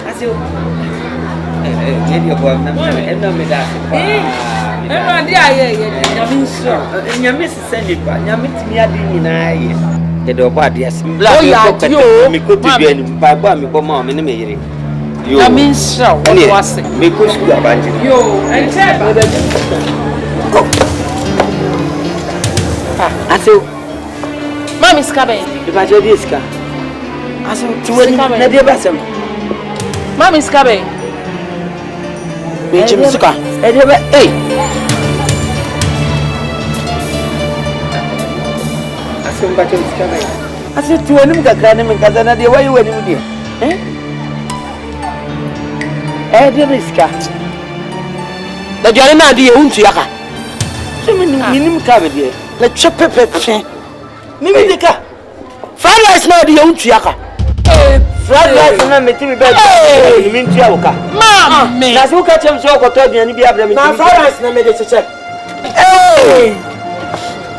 As you get your boy, and no me that. And your Mrs. Sandy, your Miss Miadi, the dog, yes, blood, me could be in Baba, me go mom in the maid. You mean so, was it? Me push you about you, and I said, Mommy's coming. If I do this car, I said, to win the dear Bassam. Mommy's coming. Benjamin's car. Hey. I said to him, Kazana, the way you went with you. Eh, dear Miska. The Jarana, dear Untiaka. So many covered here. Let's chop pepper. Mimi the car. Fried rice now, the Untiaka. Fried rice and I'm a bed. You mean Tiaoka? Mamma, that's who catch him so got and be able to now. Fried rice and made it to check. Hey!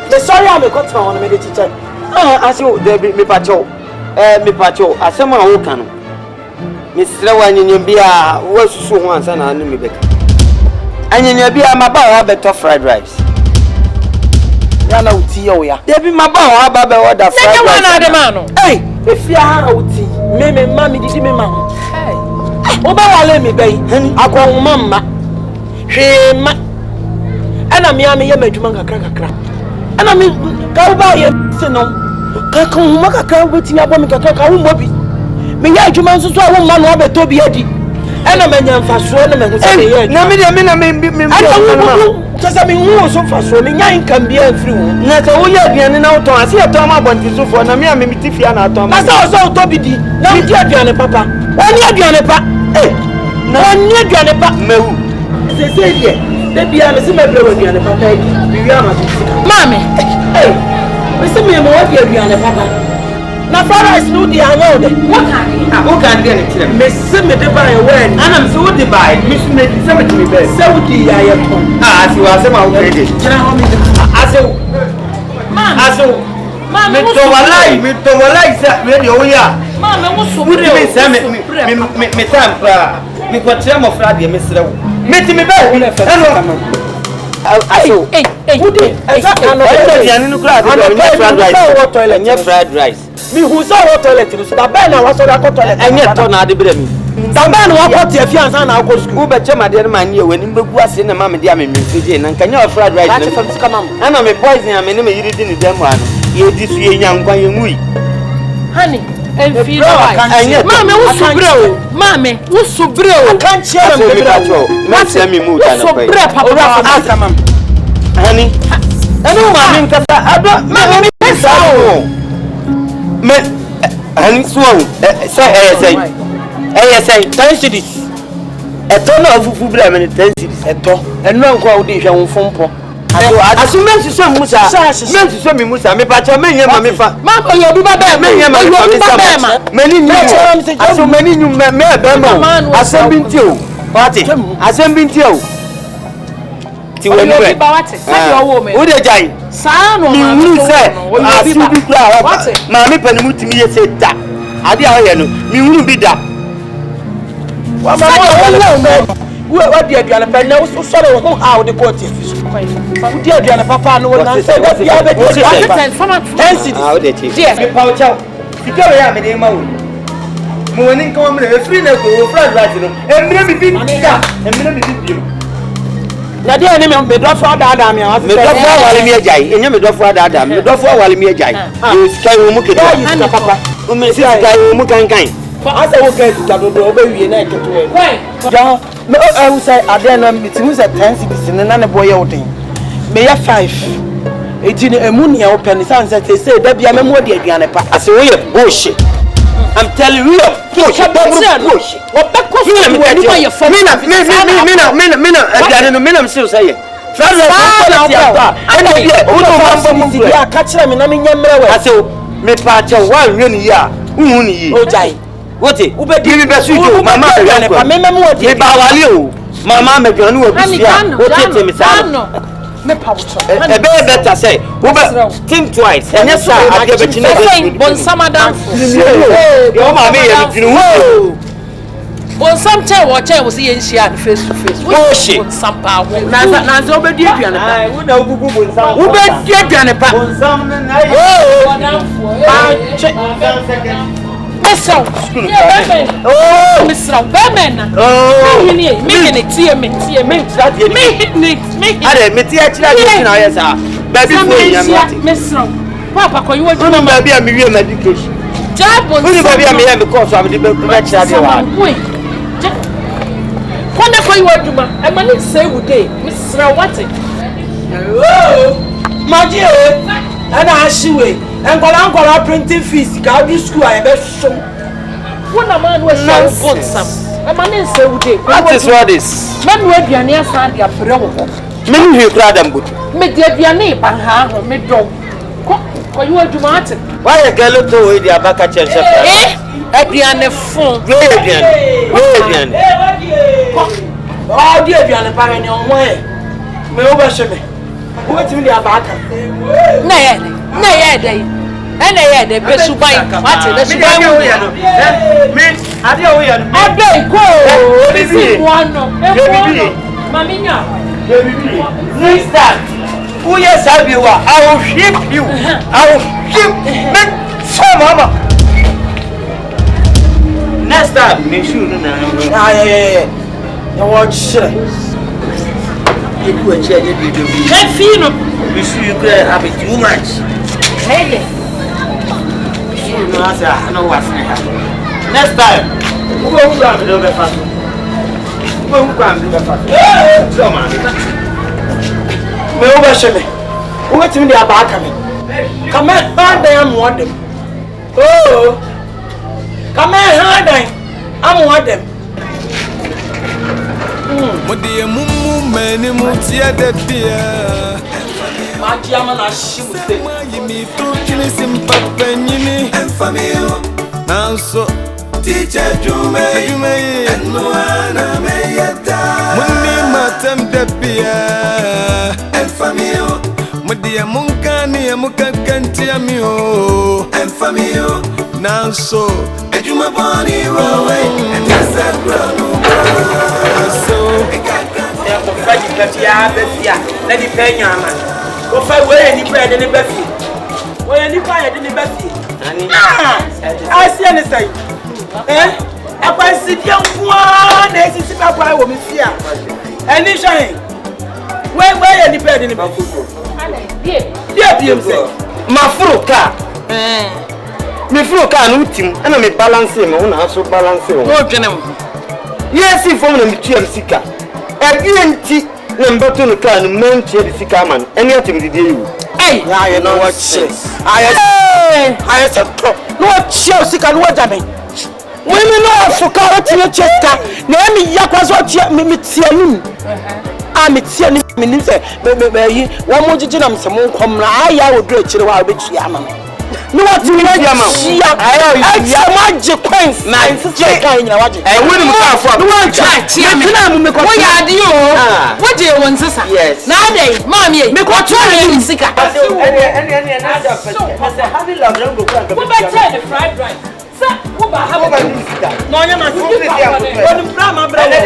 The sorry I'm a cut on a minute to check. I saw there be me patrol. As someone who can. Miss Rowan in your beer was so once and I knew me better. And in your beer, my bow have a tough fried rice. Yana Utioya. There be my bow, how about the fried rice? Hey, if you are out, maybe mammy did me, mamma. Hey, oh, let me be. I call mamma. She ma. And I'm yammy, Majumanga crack. And I mean, go by it, no. Kakon maka ka wetin abom kakaka wo mobi me ya adwuma nso so a wo ma no abeto bi adi ena manya mfaso na me se me ya na me kasa me hu so mfaso me nya nkam bia afiri wo na se wo ya aduane na wo ton ase ya ton ma bonti so fo na me me tifia na ton ma na so to bi di na wo di aduane papa woni aduane pa na woni aduane pa mewu se die de bia me se me bre aduane papa edi bi wi ama mame Mr. Me, what you are, Papa? Now, Father is no the anode. What can get it? Miss Simmy to buy a word, and I'm so to buy. Miss Smith, 70 best. So, I am. As you are somehow ready. Mamma, to a life that radio, yeah. Mamma, what's so good? Me time, me got some of Friday, Mr. Meet me back. Hey, who did? Fried rice. Me who saw what toilet is the banner was on a toilet and yet on the brim. The man was your fiance and I'll go to school, but my dear man, you when you was in a mammy diamond and can you fried rice from Scamam? And I'm a poison, I'm a name you didn't them one. You this young boy, honey. And feel like Mamma, what's so bro? Mammy, what's so bro? I can't share them. Let me move. So brave, Papa. Honey, I know my name. I don't know. Honey, swung. Say, ASA, 10 cities. A ton of food, 10 cities. A ton, and no crowd from I assume to some Musa, meant to some Musa, me patch a man, Mamma, you'll be many so many new men, as I've been to party, as I've been to. Who the giant? Son, you said, I see you cry. Mammy Penamuti me said that. I didn't know, you be that. What dear Grandpa knows so sorry how the court is. Dear Grandpa, no one said what the other yes, pouch out. You go around me, morning come free no fried rice, and maybe and na dia ne me do for dada me me do for wale me ajai enye me do for dada me do for wale me ajai you sky wo mu kedo you papa o me sky wo mu kankan asa wo kai ta do oba wie na keto e ja me o say ade na me ti hu say 10 cities na ne boy wo den me ya 5 eti ne emu ne wo pen san say da bia me mo de aduane pa ase wo ye bullshit. I'm telling you, push. What back question? Me still saying. Catch them in a minute. I say, me patch one really ya. What it? Give me best you, Mamma. Mamma, me gun will be me paucho. A better say, think twice. And yes, I give it to you. Bon Samadan. Your mammy, Bon some chair or chair was in she had face to face. Oh, she. Some power. Nazo be dear. I would know who be dear. Oh, Miss Robertman. Oh, Miss Papa, you want be a medication. Job was because of the wonderful you are, Juma. I managed to say, would they, Miss Rawati? Oh, my dear, and I see way, and while I'm going to printing fees, God, you school, I best show. When a man was so some, I managed to say, would they? What is what is? Men would be an air sand, your brother. Many who cried them good. Make there be a name, and her, mid dog. Or you are Juma? Why a girl to with your back at church? Adrian phone. Radiant. Oh, dear, Diana, Parent, on way. Me overshoot me. What's in your back? Nay, and I had a best to buy. What's it? That's why I don't go. This is one. Mamina. Next time. Oh, yes, I will ship you. I will ship me. So, Mama. Next time, make sure you know. You watch shit. You do a change. You do. Let's see you. You see, you could have it too much. Hey, you know, I know what's next time. Who will grab it over fast? Who will grab it over fast? Come on. Me overshoot me. Who went to me the back of me? Come on, I'm one them. Oh, come on, I'm one them. Modi mumu meni mutia de dia. Magia mana shimu te. Yimi tu kini simpa penyini. Enfamio. Nanso. Teacher jume. Enuana meyeta. Muni matem de bia. Enfamio. Modi munkani mukankanti amio. Enfamio. Nanso. Ejuma boni rowe. Entasa granu. Let the penny man. Go find where any bread in the buffy. Where any fire in the buffy. I see anything. Eh? I can see young one. They see my woman fear. And it's shine. Where any bread in the buffy? Dear, my fruit car. Me fruit car, no team, and I'm balancing. I want to balance it. Yes, if I'm a TMC. Again, number 2 can mention the Sikaman, and yet him did you. Hey, I know what says. I said, what Chelsea can what I mean. Women know for carrot in your chest. Name me Yakwas what you me Tianin. I'm a Tianin minister, baby. One more jam, some more come. I would do it to the wild bitch Yaman. No, what you mean, I magic queens, my sister. I wouldn't go for the one try. What are you? What do you want, sister? Yes. Nowadays, mommy, make what you're sick. I have love. What about the fried rice? Sir, what about no, you're not going to Brahma, brother.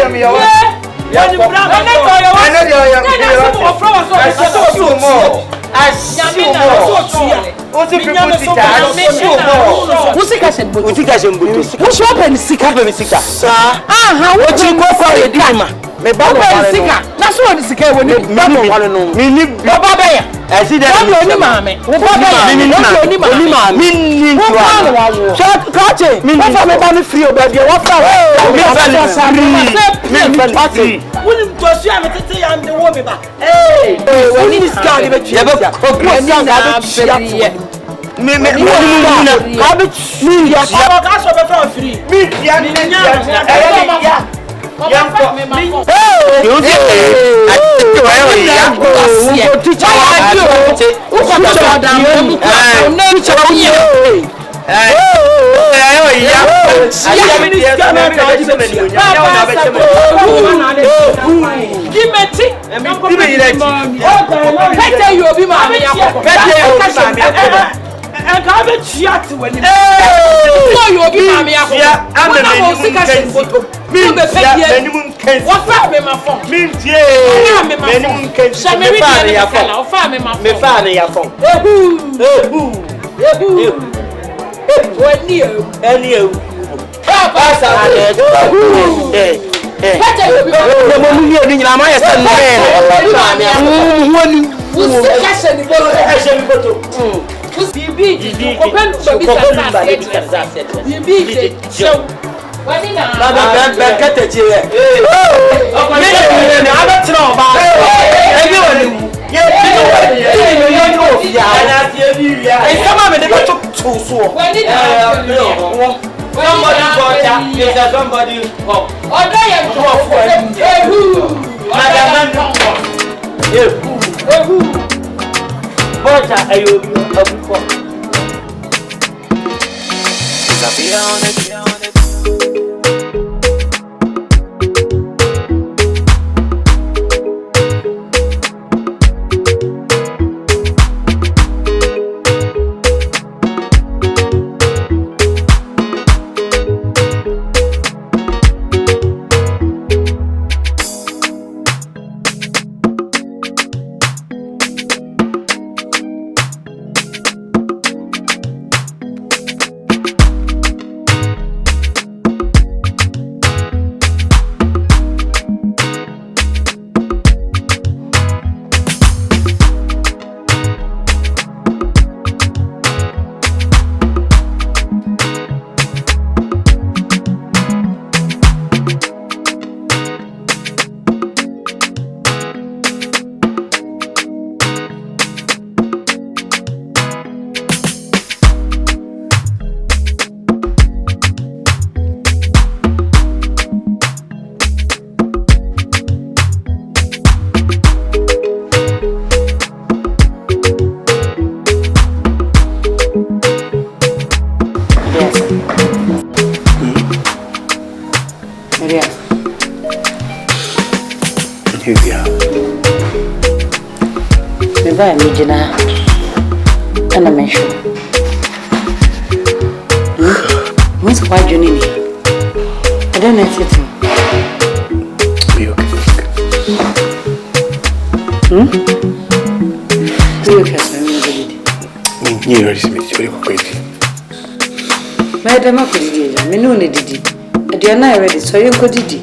So you could did it.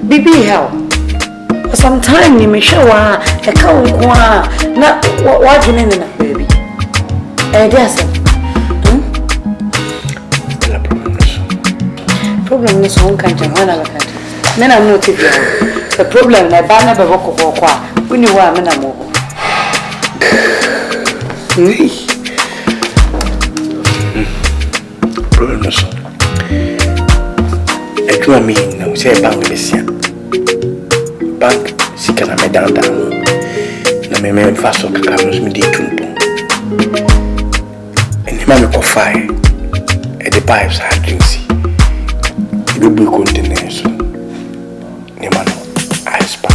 Bibi help. Sometime you may show a cow. Not what you mean, baby. Yes. Problem is one country, one other country. Men are not the problem. I ban never walk over. We knew why men are more. I mean, I say bank this year. Bank, she can have down. Na me me fast so kaka no me dey tumpo. And him am fire. At the pipes hard drinks. You do containers. Ne man I spy.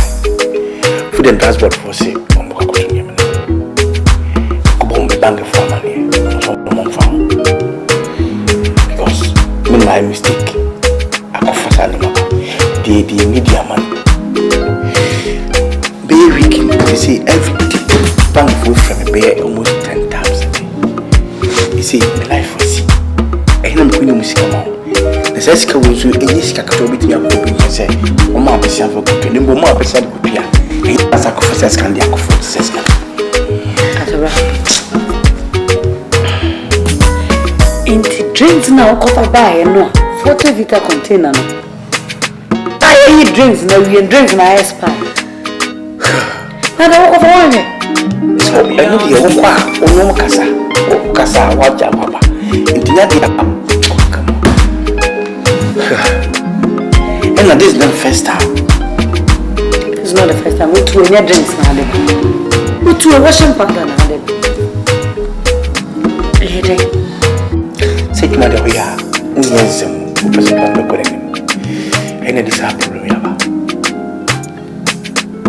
Food and transport for say on go to me. Go bomb bank for money. So no found. Because me my mistake. The media man. Be week, they say every bank full from a bear almost 10 times a day. They say the life was see. I know Queen Musicamo. The Seska was to a yes, Cacatobi, and hoping to say, O ma percent for cooking, and more percent would be a sacrifice can be a for Seska. Into drinks now, copper by and no 40 liter container. I eat drinks now, we drinks in our spy. Now, the walk of one. So, I know the old Casa, what jam, Papa. And come on. And this is not the first time. It's not the first time. We two drinks now. We two Russian partner now. matter where you are. Some person can look at him. And it is a problem.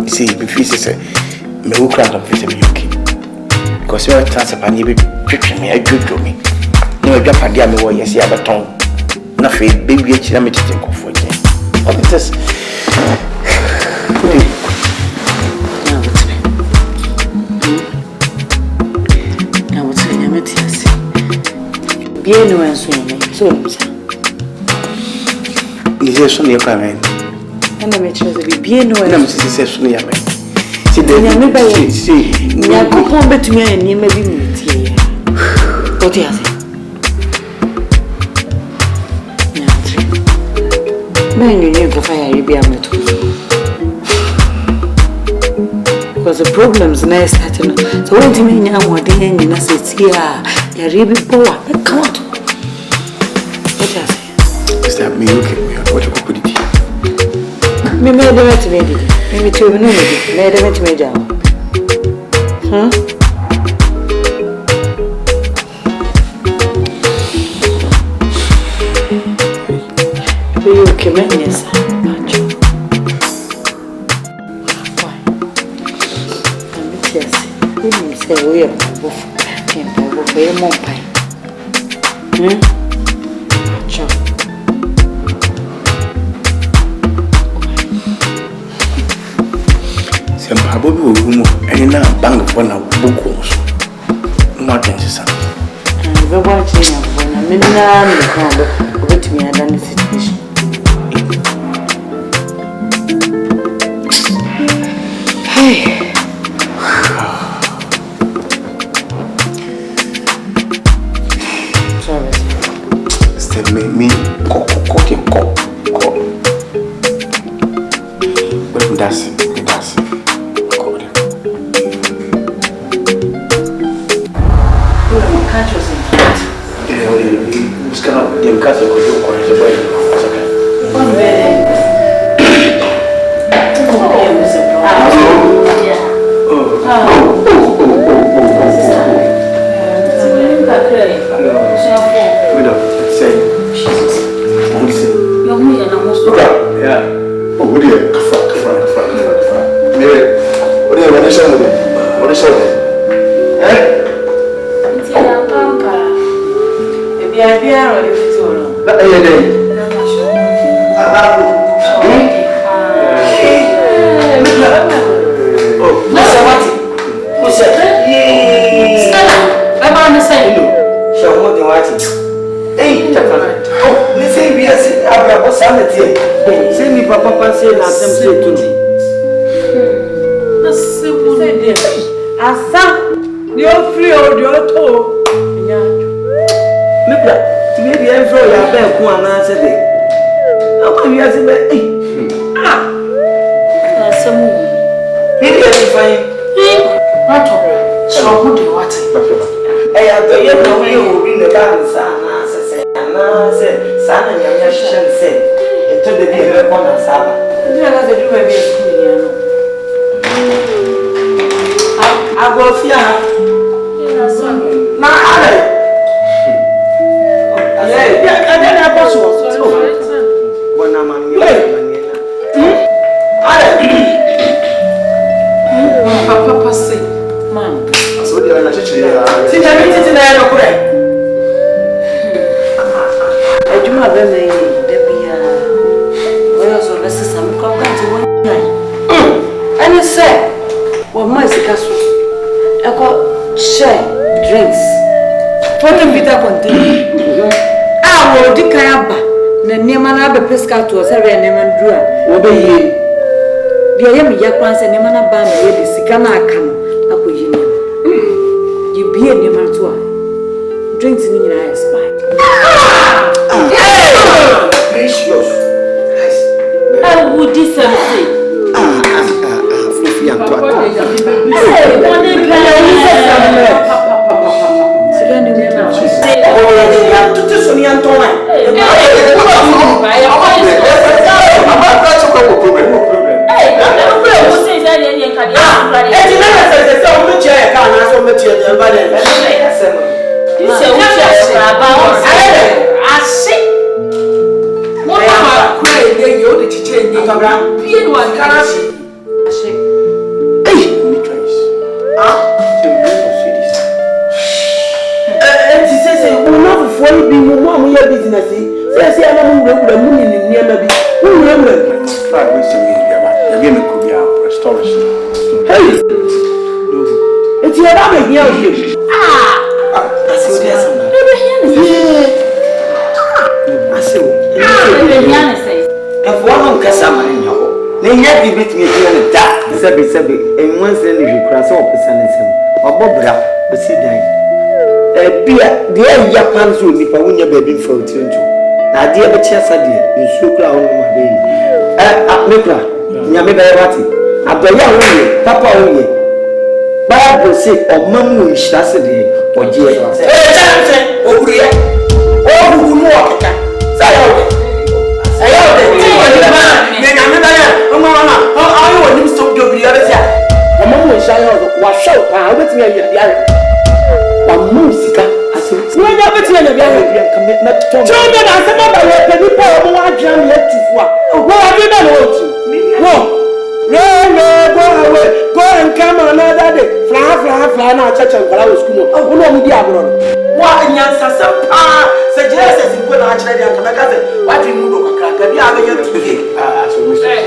You see, if you say, me who can't face me, okay. Because you are transfer and you be treating me, I good to me. No, you have a me what you see a baton. Nothing, baby, I'm teaching comfort. What is this? Now, what's the name of this? Bien, no one soon. So, is there something coming? and I make sure that we bien no one. I'm successful. See, Then I may buy see, I go home bet me and you may be me. What do you say? Man, you need to fire you be a metal. Because the problems now starting. So when you mean now what they end in a city, you're really poor. Come on. What do you say? is that me okay? What you could do? Me made them to me. Me too, no, made them to me down. You came in, yes, why? I'm say we are both for your mom pie. Some probably will remove any bank for now book. Not necessary. And we're watching when I'm in the crowd, but me, I done the situation. Hey. Sorry. Still me cook. But that's Catch us in front. Yeah, it's kind of the castle of your corner. One bed. To us every name drew. Obey the Yami Yakwans and Nemana Bam with the Sikana come up with you. You be a name to her. Drinks in your eyes, Precious. I would disagree. Hey, Ase. Mo ma kura ye yo de chiche ye. Atabra. Pie no an kana ase. Ase. Hey, me twice. The man of cities. Ti say we no for you be mo am your business. Say ana mo wura mu ni ni ma bi. Wo wura. Five ways to me, yeah, me could be a restoration. Hey. It's your name here. I see there's some. I see. If one can summon in your name, yet be between you and that. Sabi, and once then you cross up the sun and some. Or Bobra, but see that. Dear Japan's will be when your baby for a change. Now, dear, but yes, I did. You so crown my baby. Mekra, Yammy Bayati. Abaya Oye, Papa Oye. Bible say, or Mamu is Saturday, or dear. Oguria. Oh, who walk. Say, go and come another day. Fly now, church and Palawas school. Oh, no, media. What in Yansa, suggests in Pulacha and Kamaka. What do you look at? Can you have a young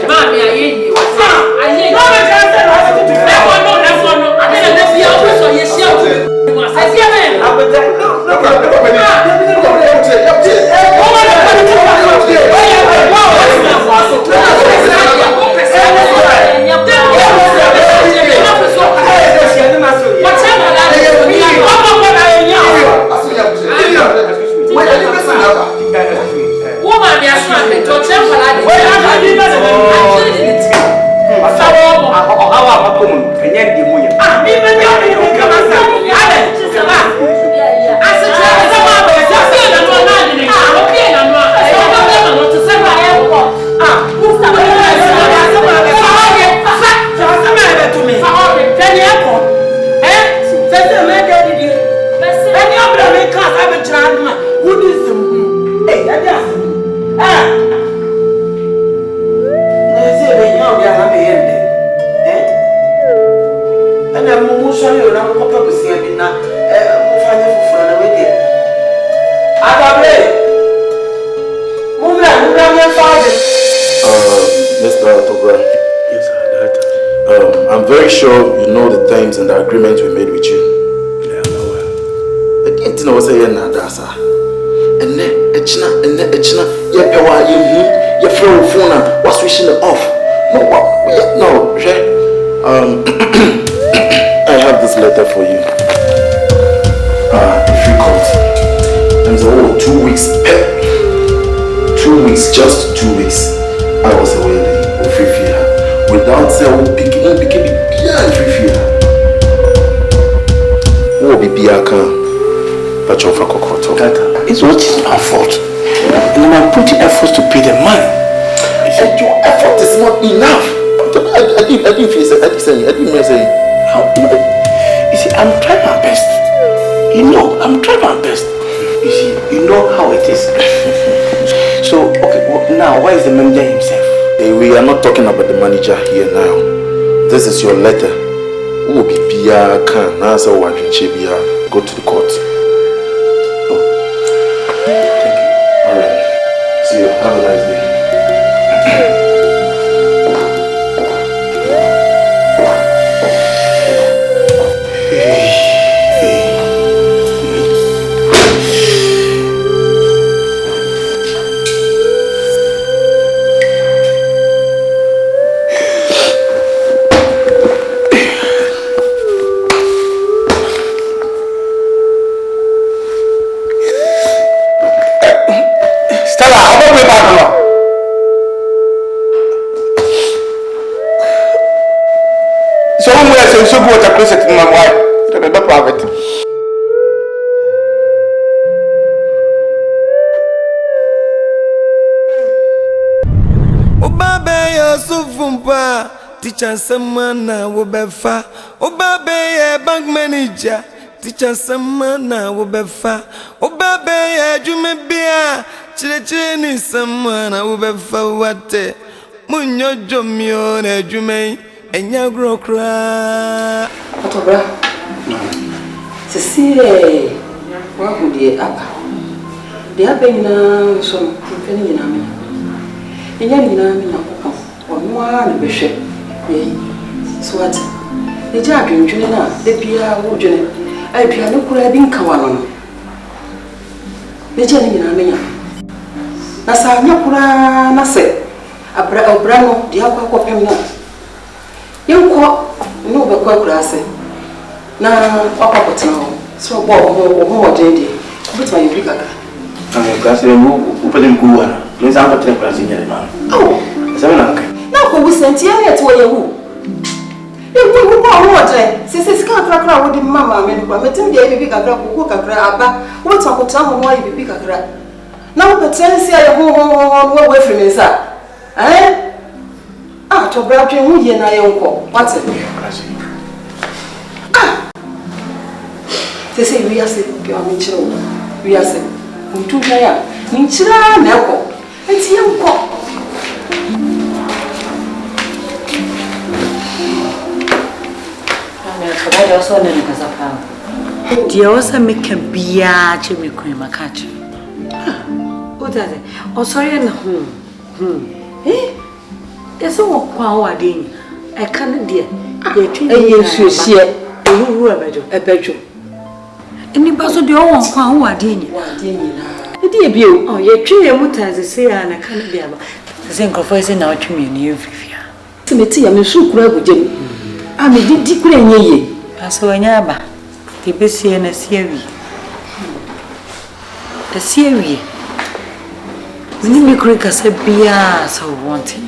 Mammy, I hear you. I hear I'm very sure you know the terms and the agreements we made with you. Yeah, I know. I didn't know what I said now, that's and then, your power, your phone, what's switching it off? No, I have this letter for you. If you caught, there's 2 weeks. 2 weeks, just 2 weeks. I was away with free fear. Without saying, picking behind free fear. What be Biaka? But you're for Kokoto. It's what is my fault. And I'm putting efforts to pay the money. And your effort is not enough. I didn't say. You see, I'm trying my best. I'm trying my best. You see, you know how it is. So, okay, now, where is the manager himself? We are not talking about the manager here now. This is your letter. Who will be Bia Khan? Go to the court. Thank you. Alright. See you. Have a nice day. So good at closet in my wife. The better private. Obabe ya sufumpa, teacher semana wobefa. Obabe ya bank manager, teacher semana wobefa. Obabe be jume bia chini someone I will be forward munyo jomio na jume enya gro kra Otobra Cecile wa hudie apa dia benina so mfeni na me enya ni na me na kokko ono a na behwe so what e ja adwendwene na de bia wo dwene aduane kura bi nka wano no ne je ni na me nya na sa nya kura na se abra no dia kwa pem na yenko no be kwa kura se na wakapotana so bo dede bitu ma yibika ka class mu upele mkuu wana mwenza hapa tena class nyingine mama sasa na ko busenti ya yetu wa yehu ko ho otre sisi sika kra wo di mama me no metim dia yibika kra ko kakra aba wo ta ko ta mo wa yibika kra na wo petensi ya ho wo we free nsa to bra twen hu ye na yenko what Sese wiase bi o minchira o wiase untu hwa ya minchira na ekọ enti yenko ana kabada waso na nikaza pa dia wasa meka bia che mekun makache otaze o sorry na eso wo kwa wa den e kan dia ye twi eye suosie ehuru ebejo Ni baso de won kwa ho ade nyi. Ede ebio. Oh, ye twe mu tanze se ya na kan de aba. Se nkofo se na otwe me ni efifia. Timeti ya me su kura agudem. A me didi kura nyeye. Aso anya aba. Ti besie na siewi. Da siewi. Ni mi kura ka se bia so wanting.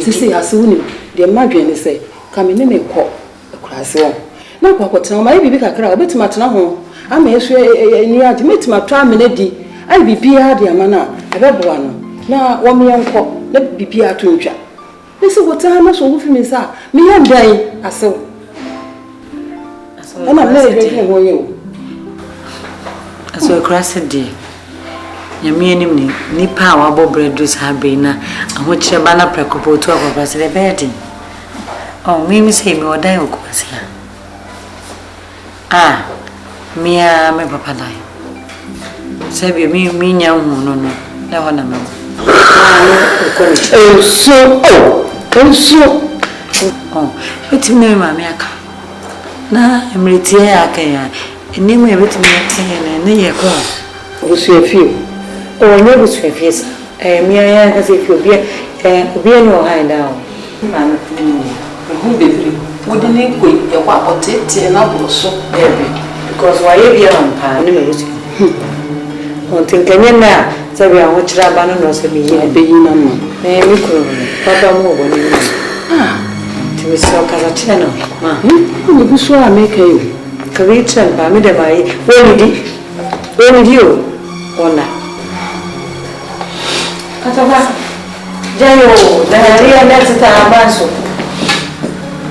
Sisi asuni de madwene se ka me ne ko kura se won. Na kwa tena ma bibi kakra obetima tena ho ama yesu ni ade metima to amene di ai bibi ade amana ebeboa no na wo me yenko na bibi atontwa ese wota na so wo fi me sa me yan dan asew ana me ye ho ye o aso krase de nyame anim ni nipa wa bobredu sa be na ahokyere ba na prekopoto akwa se de bedi oh me say me odan okwase mia me papa dai sabi mi nya hu no na ho na me betime ma me aka na emretie aka ya enimu e betime tie na ye ko osuafio onye osuafio sa mi aya ka se fio bia obi no ha nda o ma me hu bebiri wodi ne koi e kwa otete na boroso because why you be on pa ni me rusi on tinkanye na sabi a wochira ba no sabi ye be yi na no mi kuro papa mo bo ni ti we so kaza cheno ma ni buso a make you ka we chen ba mi de mai woni di o ona kata jayo da ria na tata banso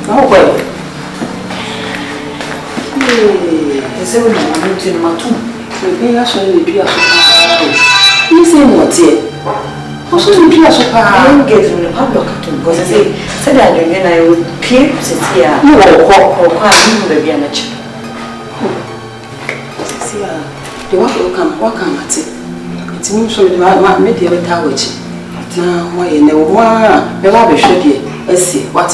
na ko ese wona mutu ni matu be ya so ni bia so ni se mo tie o so ni bia so pa get ni pablo kato because say da nyo na yo pie setia ni wo ko kwa ni be bia na chi setia de wa kan ate ti mu so ni ma me de beta wachi na wa ye ne wo a be wa be hwe de asi what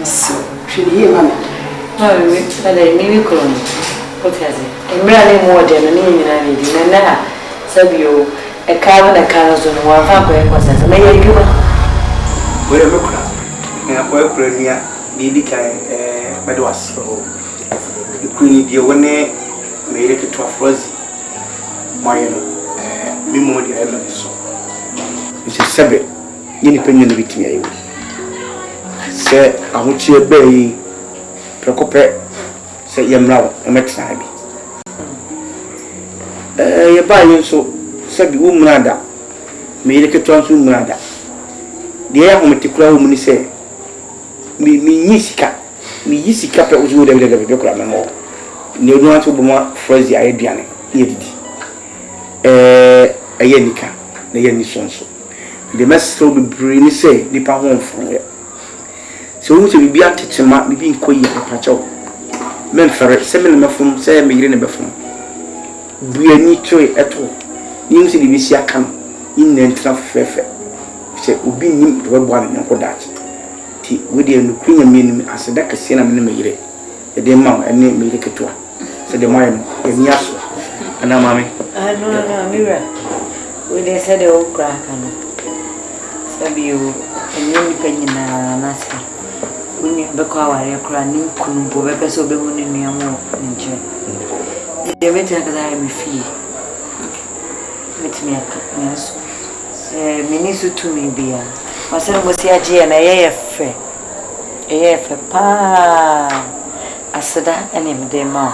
so hwe ye mama we ada mi ko ni okaze emra ne mo de no ni nyina ni di na sabio e ka na ka zo no wa fa ko e ko sa na ye djuma we me kura na ko e kura ni a bi kai bedo asro ikuni die woni me ile kitu afrozi moyo mi mo di ela so ise sebe yini penyo ni bitimi ayo se ahuchi ebe yi prekope se yemrawo emetra bi ye ba yin so sabi wo munada me ile keto anso munada de ya hometikura wo muni se mi nyisika mi yisika pe ozo de kura me mo ne odu anso bo ma frozi ayeduane ye didi nika na ye ni sonso the message will be bring say nipa ho mfo ye so wo se bibi atetema bibi nkoyi apacho men fere se men mafum se me yire ne befum buani toy eto nim se bibi sia kan in nentra fefe se obi nim do bo an nko daach ti we de no kunya menim aseda kase na me yire e de ma ene me yire ketwa se de ma no e niaso ana mame no mira we dey say the old crack and sabi you enye penyina na se we be kwa ware kra ni kunumbo be pese obe hu ni nuamo nche de beti na kaza me fi metimi aka nyaso minisu tu mi bia wasere mo si agye na ye fe pa aseda ene me de ma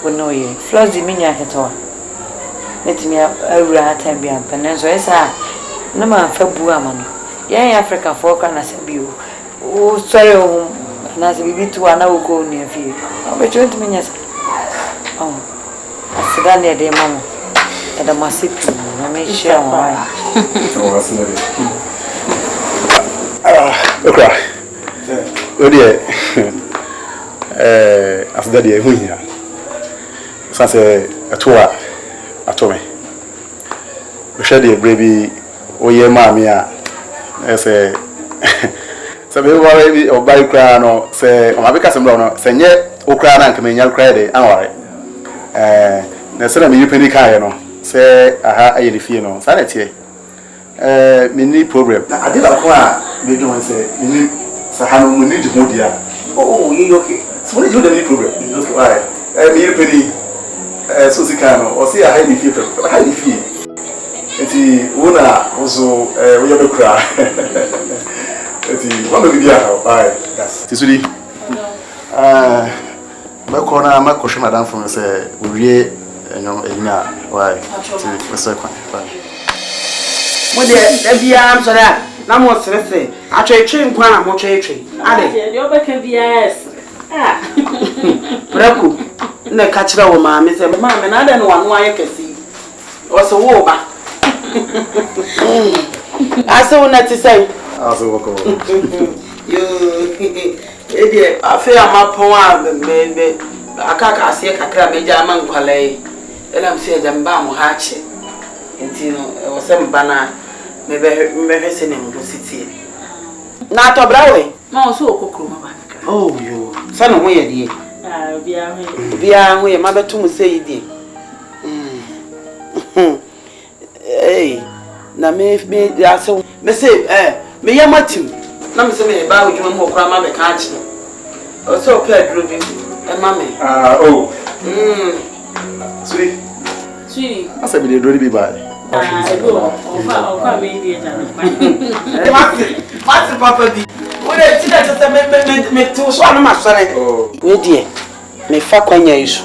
wono ye flows di minya keto metimi awura time bia penenso esa na ma fa bu amano ye Africa for kana sabi o sorry o na se bibi tu ana wo ko ni afie o be chonti minya sa aseda ne de mama da masipi na me share wa o asena okra odi aseda de hunya sase atome we share the baby oye mami a ese sabe wa baby o bai kra no se o mabeka se no se nye o kra na nke menya kra de anware na se na me yipeni kan no se aha aye le fie no sa na tie mini problem na ade ba ko a me do won se mini sa ha no mini de modia oh you okay so what is the problem okay why me yipeni so sikano o si aha le fie aha le fie eti wona ozo we be kra eti wa me bibia ha bye that's tisudi me ko na ma ko hwe madam fun se owie enyo enya why ti so kwa bye mo de bia am so da na mo sese atwetwe nkwa na mo twetwe ade de obeka bia Brako na ka kira wo maame se maame na ade no wano aye kesi o se wo ba ase wona ti sai ase wo ko yo ede afi amapon a me akaka ase kakra meja ama nkwalai ela mse jamba mo ha che entino o se mbana me hese ne mo city na to brawe ma o so okokro ma ba ka oh yo sana ho ye die bia ho ye ma betum se yidie na me ase me say me ya matim na me say me ba odwuma mo okra ma be ka achi o so pe aduro bi ma me sweet asa bi de dori bi ba ofa me die ta no Mati papa bi o le ti da tete me tu so anu ma sore we die me fa kwanya isu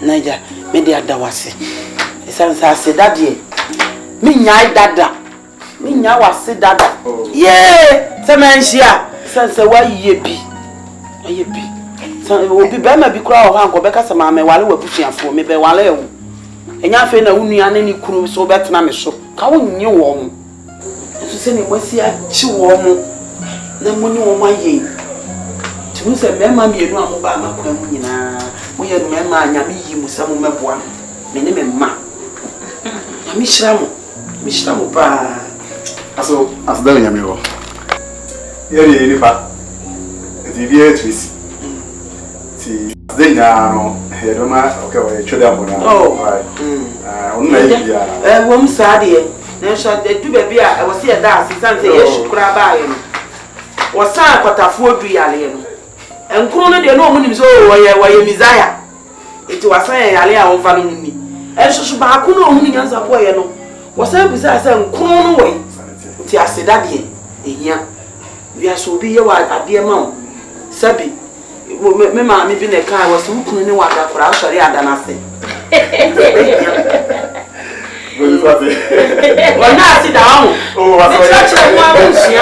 naija me de adawase esansa se dadie me nya dada me nya wase dada ye se menhia sense wa ye bi obi be ma bi kura o hanko be kasa ma me wale wabusuafo me be wale ewu enya afi na unua ne ni kunu so betena me so ka wo nye wo mu so se ne mosi achi wo mu na mu ni wo ma ye ti mu se me ma mienu amu ba ma kwa mu nyina mo ye me ma anya me yi mu samu meboa me ne me ma na mi shira mo pa aso asda nya me wo ye ni pa ti bi twisi ti denya no he do ma okay we choda mo na on na bia wo msa de na sha du be bia wo se da asisan se ye shukura ba ye no wo sa kwatafo du yale no enkuru no de no mu nim so wo ye mizaya eti wa san yale a wo fa no ni ensusu ba ku no hu ni nyansa bo ye no wo sa bisa se enkuru no we ti aseda de ehia bia so bi ye wa ade ma wo sabi me ma mi bi ne kai wo so kunu ni wa da kura sori ada na se wona asi da ho o wa so ya che mo amu sia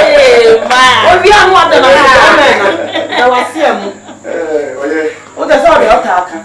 ma o bi anu ada na se da wa se mu o da so de o ta aka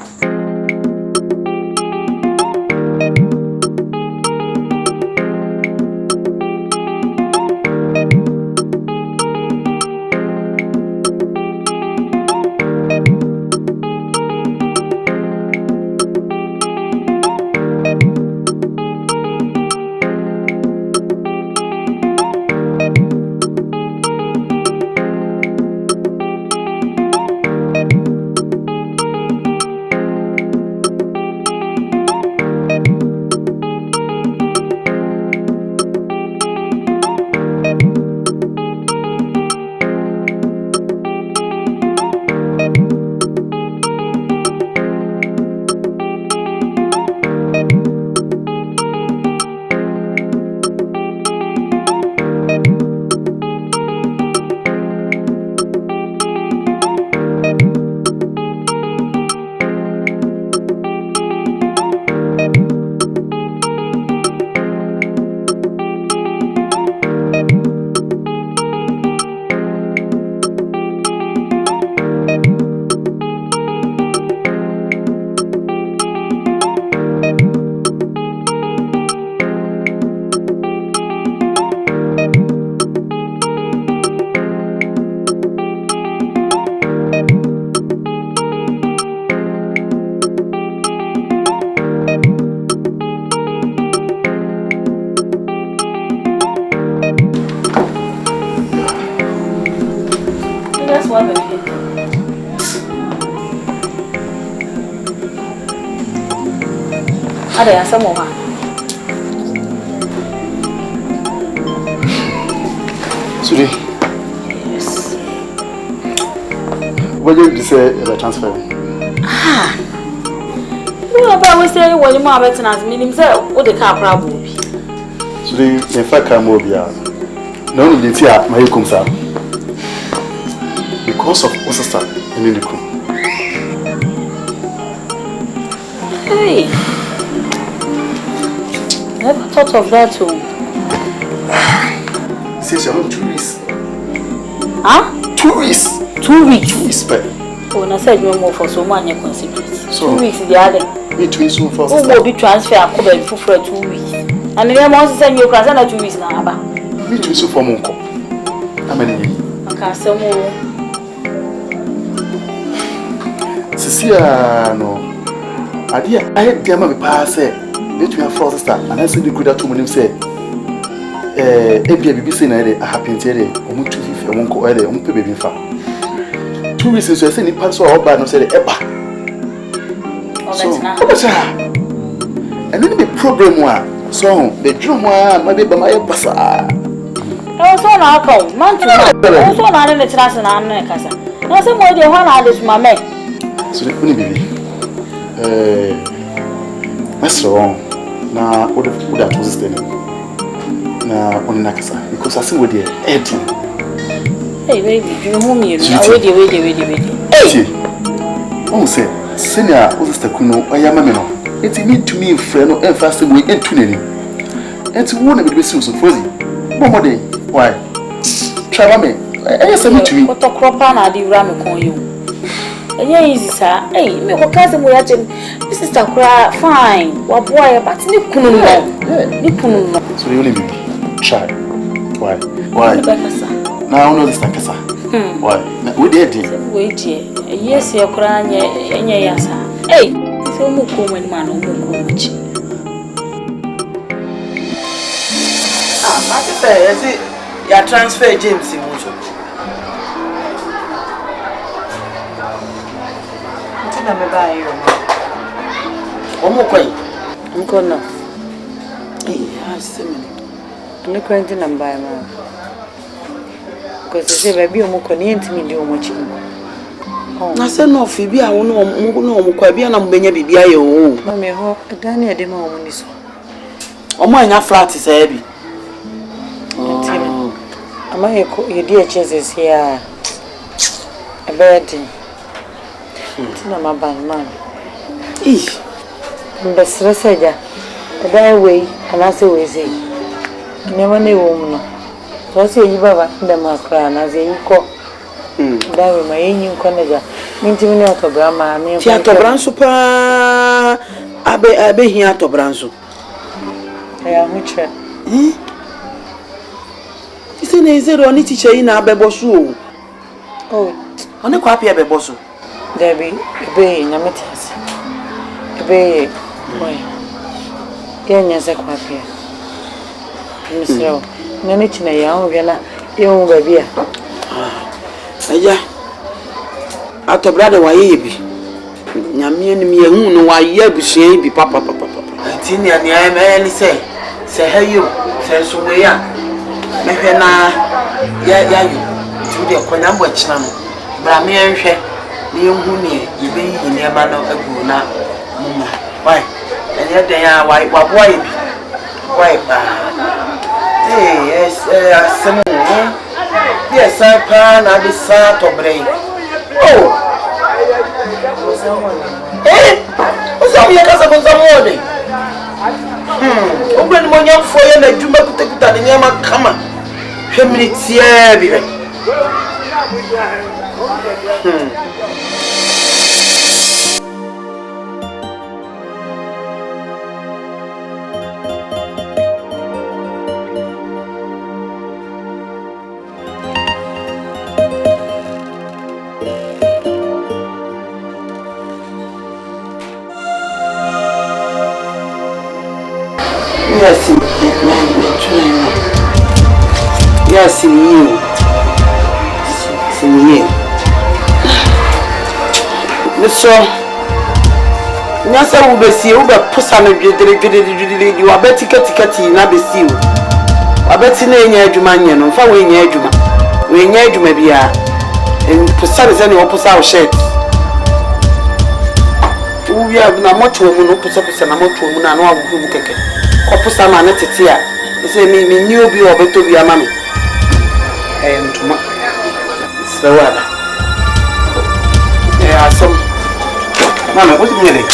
Ada ya sama wa. Sudi. Yes. What do you say about transfer? Ah. No, but we say what you more better than me himself. What the car problem be? Sudi, in fact, I'm over here. No need to hear my comes up. Because of what's the in the crew. Hey. Never thought of that too. Since you're on 2 weeks. Huh? 2 weeks. 2 weeks. 2 weeks, but. Oh, I said you more for so many considerate. So, 2 weeks the other. Me 2 weeks soon first. Who will be transfer a couple for 2 weeks? And then I send you class and 2 weeks now. Me 2 weeks for Monko. How many? I can't say more. Cecilia, no. I had them a pass. Let me have first start. And I said the good to me say. Ebi say na a happy today. Omu 250 omu ko ere omu pe baby fa. 2 weeks so I say ni pass so oba no say eba. So, and then the problem was so the drum was maybe by my basa. I was on our account, man to man. I was on our international casa. No, some way they want to this my man. So the only baby. That's wrong. Now, what that was then? Now, on Nakasa because I see what they editing. Hey, baby, you know me. Wait. Hey, oh, say, senior, what's the Kuno? I am a man. It's me to me, friend, and fast away and tuning. And to one of the best so fuzzy. One more day. Why? Try me. I submit to me. What a crop and the ram on you. And yeah, easy, sir. Hey, me what cousin we watching. This is the cry. Fine. What boy, but Nippon. So you only baby. Try. Why? Now no this Nakasa. Why? We did it. Wait here. Yes, you're crying. Yes, hey, so much man, much. Ah, I say, you transfer James in motion. I'm buy you. I'm going now. Hey, I see me. I'm not going to buy my. Because I say, baby, I'm going to need you much. I said no, Phoebe, I won't know Quabia and Benya Bibia. Oh, Mammy, I don't need them on this. Oh, my flat is heavy. Am I your dear chassis here? A bird. Tina, my band, man. Eesh. The Srasaja, a die way, and I say, we say. Never knew woman. So I say, you have the macran as a call. That was my new connection. Mintimini out of Brahma, near Tiato Branso, Abe here to Branso. I am rich. Is it a only teacher in Abebosu? Oh, on a copy of Bebosu. There be a bay in a metas. A bay, boy. Yes, a quapia. Miss Row, no niche in a young young baby. Aya, ato brother wa yebi. Nyame ni me hu no wa ye abusuan bi papa. Ati ni ania me ni say hayo, say so we ya. Me hwe na ya yo. Ti de kwanya mbo akina no. Bra me nhwe ni hu ni yebe yi ni ema no agu na mama. Why? Anya den ya wa boy bi. Why ba? Yes, asemu. Yes, I can. I be sad to break. Oh, what's up? You can't say something. Open my young for you. Let you make it that in your man come on. 10 minutes here, baby. Yes, you. so nyasa wo besi wo be pusa no dwedere di wa beti katikati na besi wo wa beti na enya adwuma nye no fa wo enya adwuma bia en pusa be zani wo pusa wo shirt wo ya na moto mu no pusa na moto mu na no wa bu keke ko pusa ma na tete a se mi ni obi o beto bi ama me ntuma se wala asom mama what do you mean?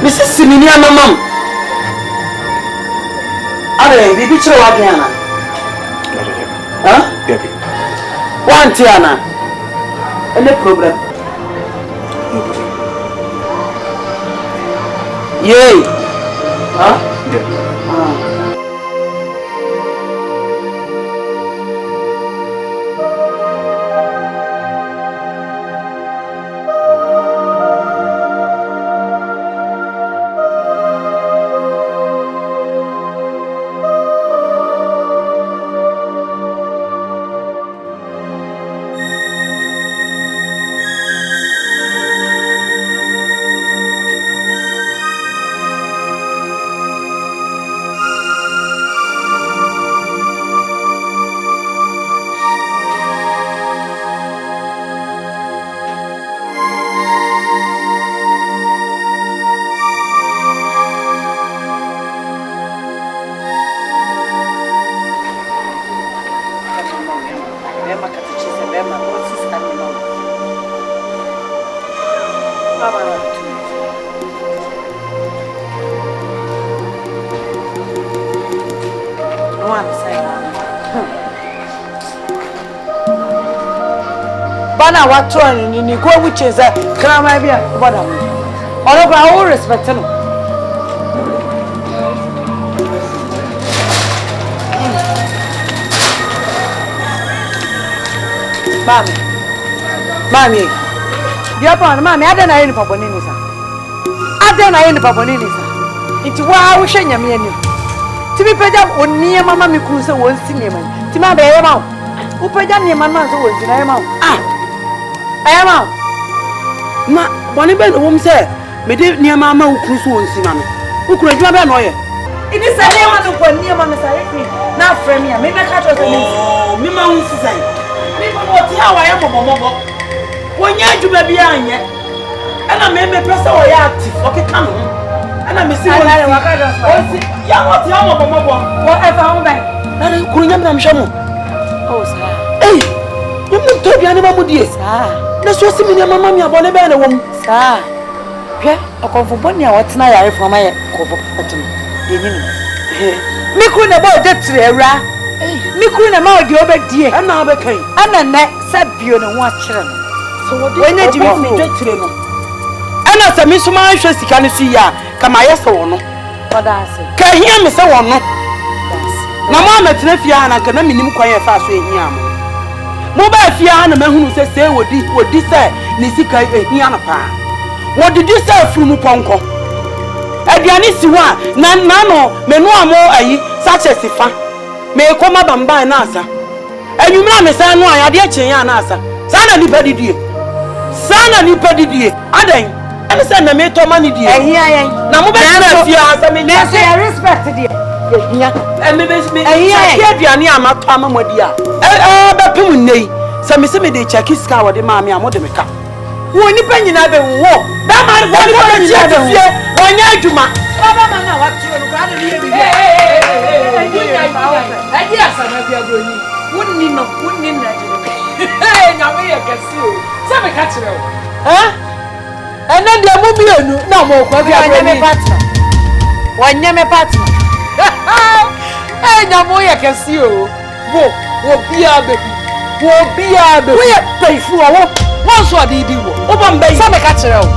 Mrs. Siminia mamam. Are bibi chiro wa gana. Debbie. One tiana. Any problem? No problem. Yay. Debbie. Bana watu ni go which is krama bia boda me ono ba o respect no mami dia pa mami ada na yin papa ni sa ada na yin papa ni sa nti wa wo hwe nyame ani ti bi peja oni mama mi kru se won si nyama ti ma be ye ma wo peja ni mama so won si na ye ma ayama ma boni ben wom se me de niama ma ukru so won si ma me ukru adwuma be no ye ini se niama no ko niama me sare fi na frame ya me be ka to se me ma won si sai me bo ti ha wa ye momomo wonya adwuma bi anye ana me pressa wo ya active okeka no ana me si won si ya wo ti ha momomo wo e fa ho ben na ukru nyam na me hwemo oh sa eh yum to bi ane ba mudie sa na so si mi mama mi abone be na wom sa hwe okonfo ni a wotena yare fo ma ye kofo patino ye nyini mi ku na ba o de tire awra mi ku na ma o de obedie ana obekan ana ne sa bio ne ho a kire no so wo de wenya jimi fi de tire no ana sa mi so ma hwe sika no si ya kama ye se wo no oda ase ka hia mi se wo no na mo ametena fia na kana minim kwan ye fa so ehia mo mo ba fia na mahunu se wodi se ni sika ehia na pa wodi di se afuru ponko aduane si ho a na no menu amo ayi sache sifa me koma bamba na asa anwumra me san no ayade achen ya na asa sana nipa didie adan ene se na me to mani die ehia yen na mo ba fia asa me say respect die ehia me ehia aduane amato amamodi a ba pem nei se me se me de check iska wode maami amode me ka wo nipa nyina be wo da ma wo nipa nyina be wo wonya adwuma baba ma na watiro no kwa de ye bi aji asama bia broni wonni na jere nya we ye kesi o se me ka kire o ene de mu mienu na mo kwa bia broni wonya me partner nya mo ye kesi o wo bia baby wo ye pay fu wo so ade di wo bo mba yi se me ka kire o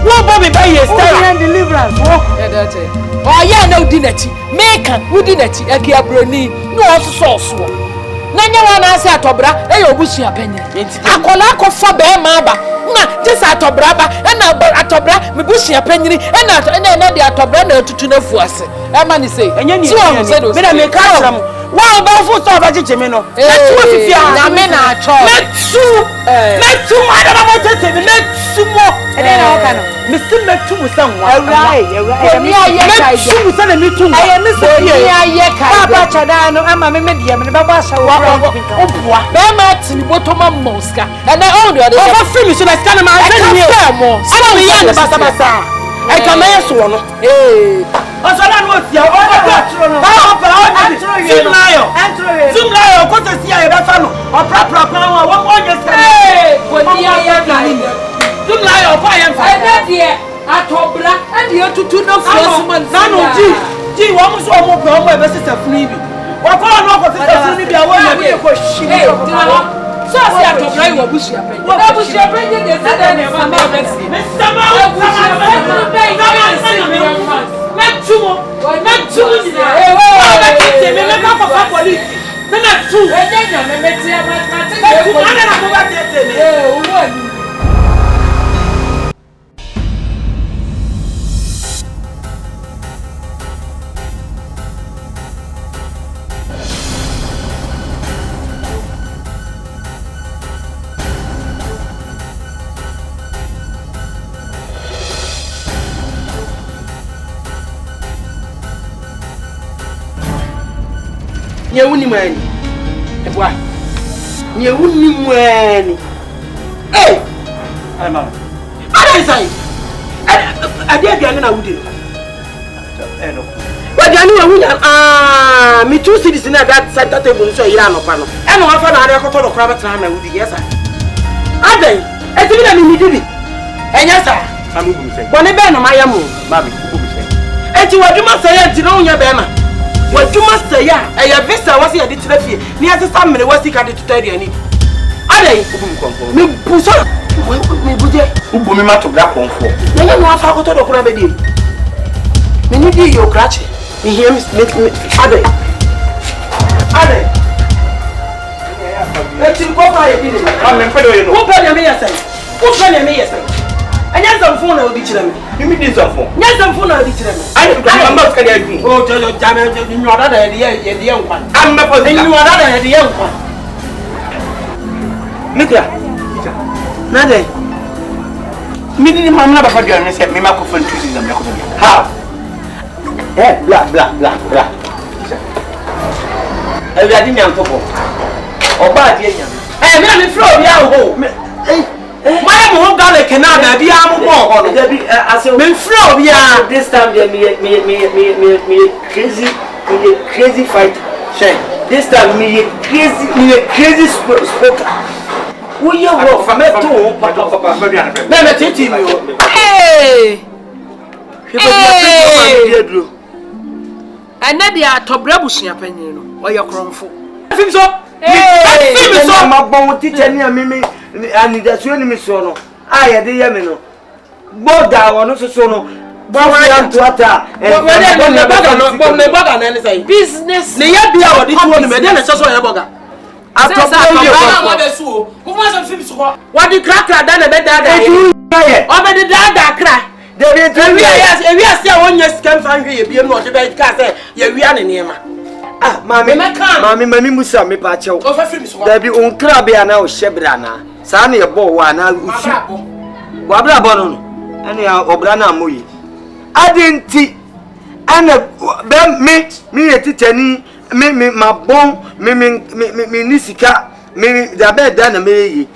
wo bo me ba ye style and deliverance wo e da che o ya na udi nachi meka udi nachi eki abroni no so na nya wa na ase atobra e ye obusu apanyi akola akofa be ma ba na jesa atobra ba e na atobra me busu apanyi e na de atobra na tutu na fu ase e ma ni say enye ni me da me ka Wow, Bafu stop at Jimino. Let's do it. Na me na cho. Let's do I don't want to say let's do more. And then I can. Mr. Metu someone. Right. Let's do send me to. I am Mr. Papa Chadano, I'm a medium and Baba Shawa. Bama to Botoma Mosca. And I own the other finish and I stand my I come here so no. Eh. Osala no tia. Zoom layo ko te sia e be fa no. O pra wa onye ska. Eh, ko dia ya kai. Zoom layo fa ya fa. E be die atobra e die tutu no frosman. Na no ji wo mu so o mo pe o mo e be sister funu bi. Wa ko no ko sister funu bi a wo ya bi ko shi. So si atobra yi wo bushia pe. Wo bushia pe je de se de ma ma Messi. Mr. Ma wo bushia pe. Metumo. Metumo. Ba kiti me me ka fa police. Me na tu. E je nya me metia ma te. Ana na mo ba tete me. Owo ni. Nyewuni mani. Ebwa. Nyewuni mani. Eh. Ai mama. Ada isai. Ade aduane na wudi. No. Waduane wa wunya me 2 cities na that center table so yira no pa no. E no afa na ade koto do kra betra na wudi yes sir. Aden, etimi na mi dibi. Enya sir. Samu bu mi se. Bone be no mayam. Mami, bu mi se. Eti waduma say enti no nya be ma. Waduma say ya visa wasi ya ditrefie. Ni asesa mene wasi ka de tutari ani. Aden, Bu mi konfo. me puso. Me buje. Bu mi ma to bra konfo. Nya no afa koto do kra be di. Me ni di yo krache. Me hear me Aden. Aden. Eti ko fa ye di. Mami, me pedo ye no. Wo pa na me yesai. Wo pa na me yesai. Anya zamfo na odi kire me. Mimi di zamfo. Nya zamfo na odi kire me. Ai ko mama ska dia dun. Oh jojo jame nyoda da ye de nkwan. Amma po di. Nyoda da ye de nkwan. Nikra. Nade. Mimi ni mama na ba fa dia me se me ma ko fa ntuzi za me ko dia. Ha. Bla bla bla bla. E wi adi nyam to bo. Oba adi nyam. Me na me fro bi a ho. My mom got a canada, be a more. Me flow, yeah. This time they me crazy fighter. This time me crazy spoker. Who you work for me too? Papa, teaching you. Hey. Hey. And then they are top rebushing opinion or your crumful. I think so. Hey, so my bone teacher near me, and that's when me so. I had the Yamino. Both that one also so no. But to attack. Business. The year be our this one, then it's just a burger. After what the crack done a better. Over the dad crack. We are still 1 year can find you, be not the bed castle. We are in here. Ah, Mammy, Mammy Musa, me pacho. There be on crabby and now Shebrana. Sani a bow one, I will shoot. Wabra Bono, and Obrana Mui. I didn't tea. And me a titani, me my bone, me Nisika, me the bed done a me.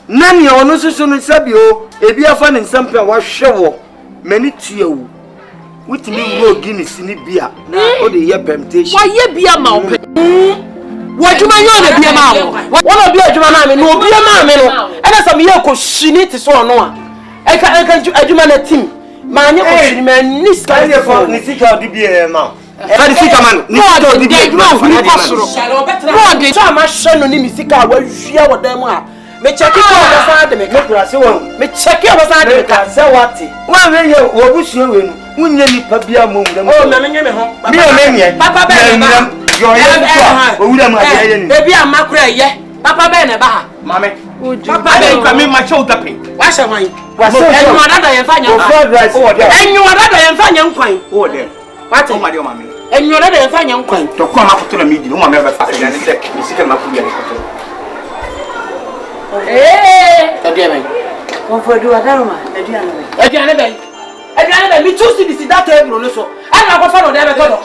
None your no son Sabio, a beer fun in some was shovel. Many to you. With me, go Guinness in the beer. Now, the year temptation. Why ye be a mouth? What you may not be a man? One of your man, no be a man, and as a yoko, she needs to so no. I can't do a team. Man, this kind of for Nisika to be a man. Man, no, the day, no, the time I shall only Misika, where she are what them are. Me check it out beside the make. Me check it beside the car. Say what? Well, when you wish you win, when you need Pabia Moon. Oh, Mammy, home. Papa Ben, your baby, I'm macra, yeah. Papa Ben, Mame. Papa Ben, come in my shoulder pin. What's your mind? What's your other and find your fried rice? And you are other and find your coin. Oh, there. What? Oh, my dear mammy. And you're not a fine young queen to come up to the meeting. Woman never faster than the second Mapuya. Comfort do a dama, Adriana, me too see this that table also. I never follow them at all.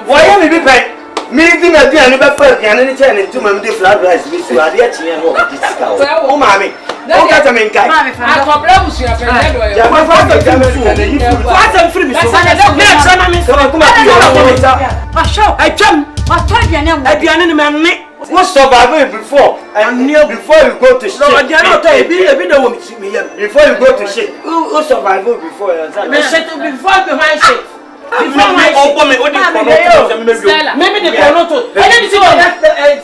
Why am I be paid? Meeting at the end of the and any turn into my flat rice, Miss Radia and walk this cow. Oh, mammy, don't get a man. I problem with you. What's surviving before? And near before you go to shit. Before you go to shit. Who survive before you? Before behind shit. Before my maybe the pronoto.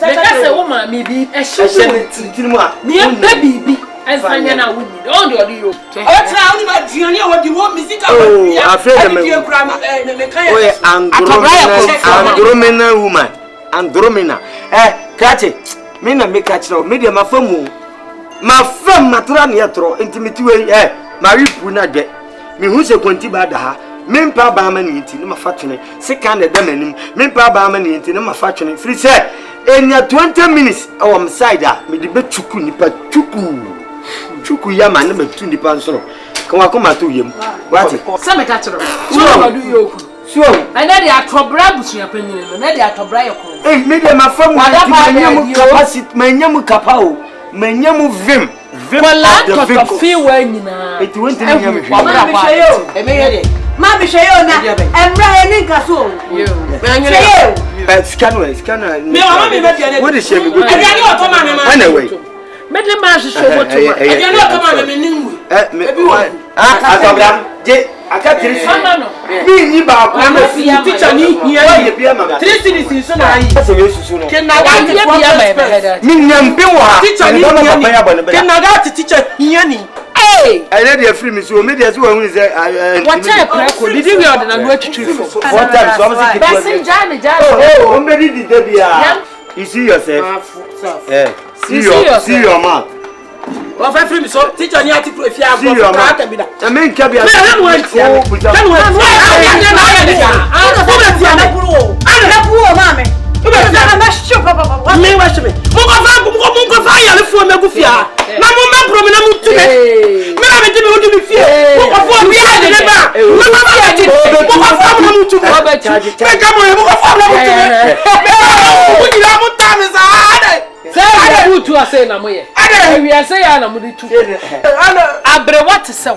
That's a woman, maybe a shit. Baby. And Sanyana would be all the audio. What's how about Junior? What do you want music? Oh, I'm afraid Andromeda woman. Andromeda. Kati, mina make catch no media ma famu. Ma fam matra ne yetro intimate we Marie Puna de. Me hu se konti ba da ha. Me mpa ba ma ne nti ne ma fatwene. Sika na da manim. Me mpa ba ma ne nti ne ma fatwene. Free say enya 20 minutes awam side a me de betuku nipa chuku ya ma ne betu nipa nsoro. Kan wa koma to yem. What? Some catch no. So do you? So, and then they are Tobra Busia Penny, and then they are Tobra. Hey, media my phone, my capacity, my nyamu kapao, my nyamu vim. The feel when it went to Mammy Shayona, and Brian Casso. Scanner. What is she? Anyway, Madame Marsh, I cannot come on I can't tell you. Me, teacher, teacher, hey, I let you free me so maybe as well is what time did you order and what to what time you see yourself see your mouth. Well, if I free me so teacher near to if you have I mean cabia I say na moye. We are say na mo di tu. Abre what say?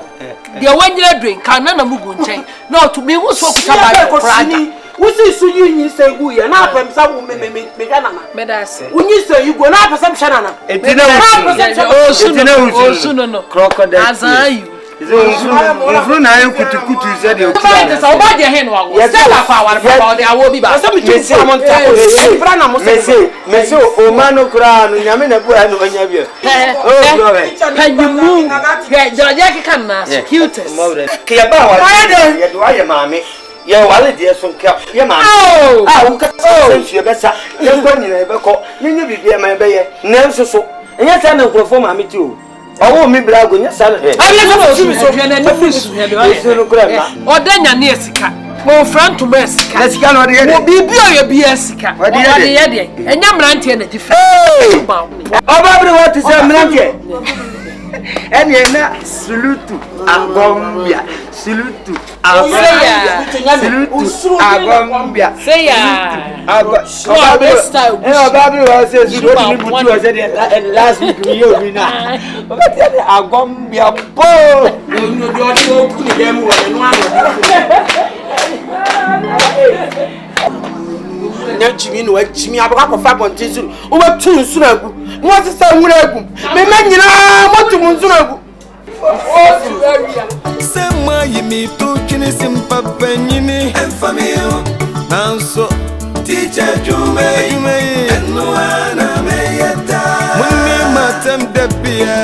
The one year drink can na mugu nchen. No to me wo so kuta ba Friday. Wo si su yin say gu ya na pem sa wo me na. Me da say. Unyi say you go na pem shana na. Etina wo su no. Crocodile. Azan you. Ifru na yen kutukutu ze de okuta. Say so ba je hen wa wo. Say la kwa wa pa de awo bi ba. Say me tu from on top. Ifra na mo say. Me say o mano kura no nyame na bu anu onya bi. Oh brother. Can you move? Yeah, Georgia can na. Cutest. Ke ya ba wa. Ya do aye maame. Ya wale de so nka. Ya maame. Ah, wo ka sense ye besa. Ya ko nyina be ko. Nyenye bibia ma be ye. Na nso so. Enya sa na nkrofo maame ti o. Oh, me blago, yes, I don't know. Odanya near Sika. More front to Messica. Let's go on the be your BSica. What the idea? And Yamranti and a different. Oh, Barbara, what is Yamranti? And you're not salute to Agombia. Salute to Agombia. Say ya. Barbara says you don't need to say last week. Agombia. Jimmy, no, Jimmy, I've got a fab on Tizu. Over 2 Sunagu. What's the same Munagu? Me men, what to Munzunagu? Sema yimi tukini simpa penyini enfamio nanso teacher jume enuana meyeta muni matem debia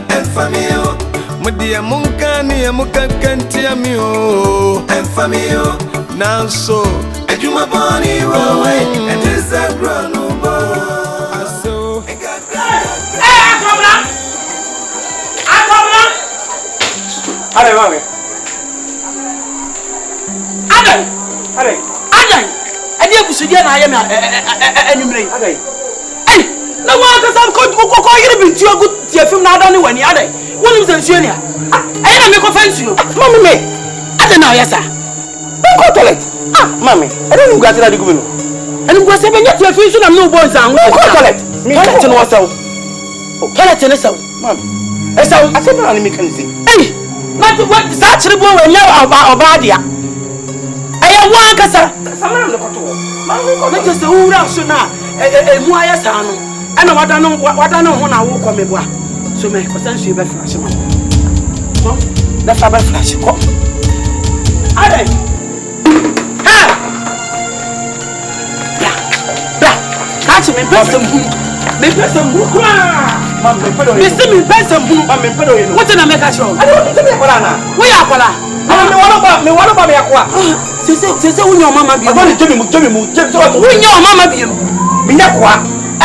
enfamio mudia munkani mukakanti amio enfamio nanso ejuma boni rowe and is a gronubo aso Allez, mami. Adai. Ade abusudia na ayem anumre. Adai. Eh, na wa ka sam ko yire bintu agu tiafim na ada ne wani adai. Wonim se nsuo ne a. Ayi na me ko fa nsuo. Mami me. Ade na oyesa. Go toilet. Ah, mami. Ade ni gwatira di gubino. Ade gwase be nyati afin so na me obo nza ho. Go toilet. Me toilet no wasaw. Toilet ne saw. Mami. Esaw ase na ni me kan say. Eh, na what za chire bo we nya oba dia. Aya wa kasa. Samara no koto. Mami ko na just wura so na emu ayesa no. Ana wada no ho na wo ko meboa. So me ko san su be flash ma. So, da fa be flash ko. Ade. Ha! Catch me person bu. Me person bu kwa. Mam me pedo. Me see me person bu. Mam me pedo you know. What na make a show? I don't want to be akola na. Wo ya akola? Me wano ba me akwa. Sese unyo mama bi. Agba jemi mu. Unyo mama bi. Me yakwa.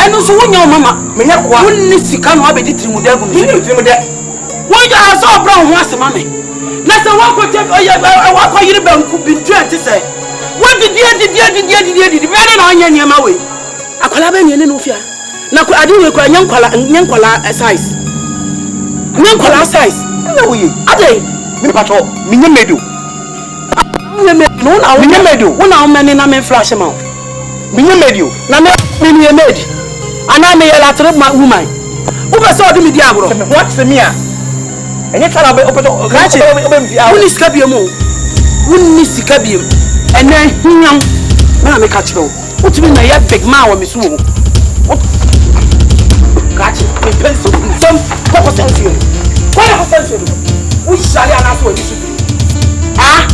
Enu so unyo mama. Me yakwa. Unni sika no abedi trimu de agum. Ni trimu de. Wo ya so bra ho asema me. Na se wa ko je wa ko yire banku bintu ante se. Wo didi be na anya niam we. Akola ba ne no fia. Na ko ade we ko nyankwala size. Nyankwala size. Na wo yi. Ade me pato me nyemedo. No na wo nyemedo. Wo na wo mani na me flash ma. Me nyemedo. Na me nyemedo. Ana me yela trip ma woman. Wo be so odi me di agro. What se me a? Enye tala be opeto. Kachi. Woni sika biemu. Woni sika biemu. Ene hinyam. Na me ka chiro. Utimi na ya big man wa me so. Kachi. Me pencil. Some purpose sense. Why have sense? We shall ana so di so. Ah?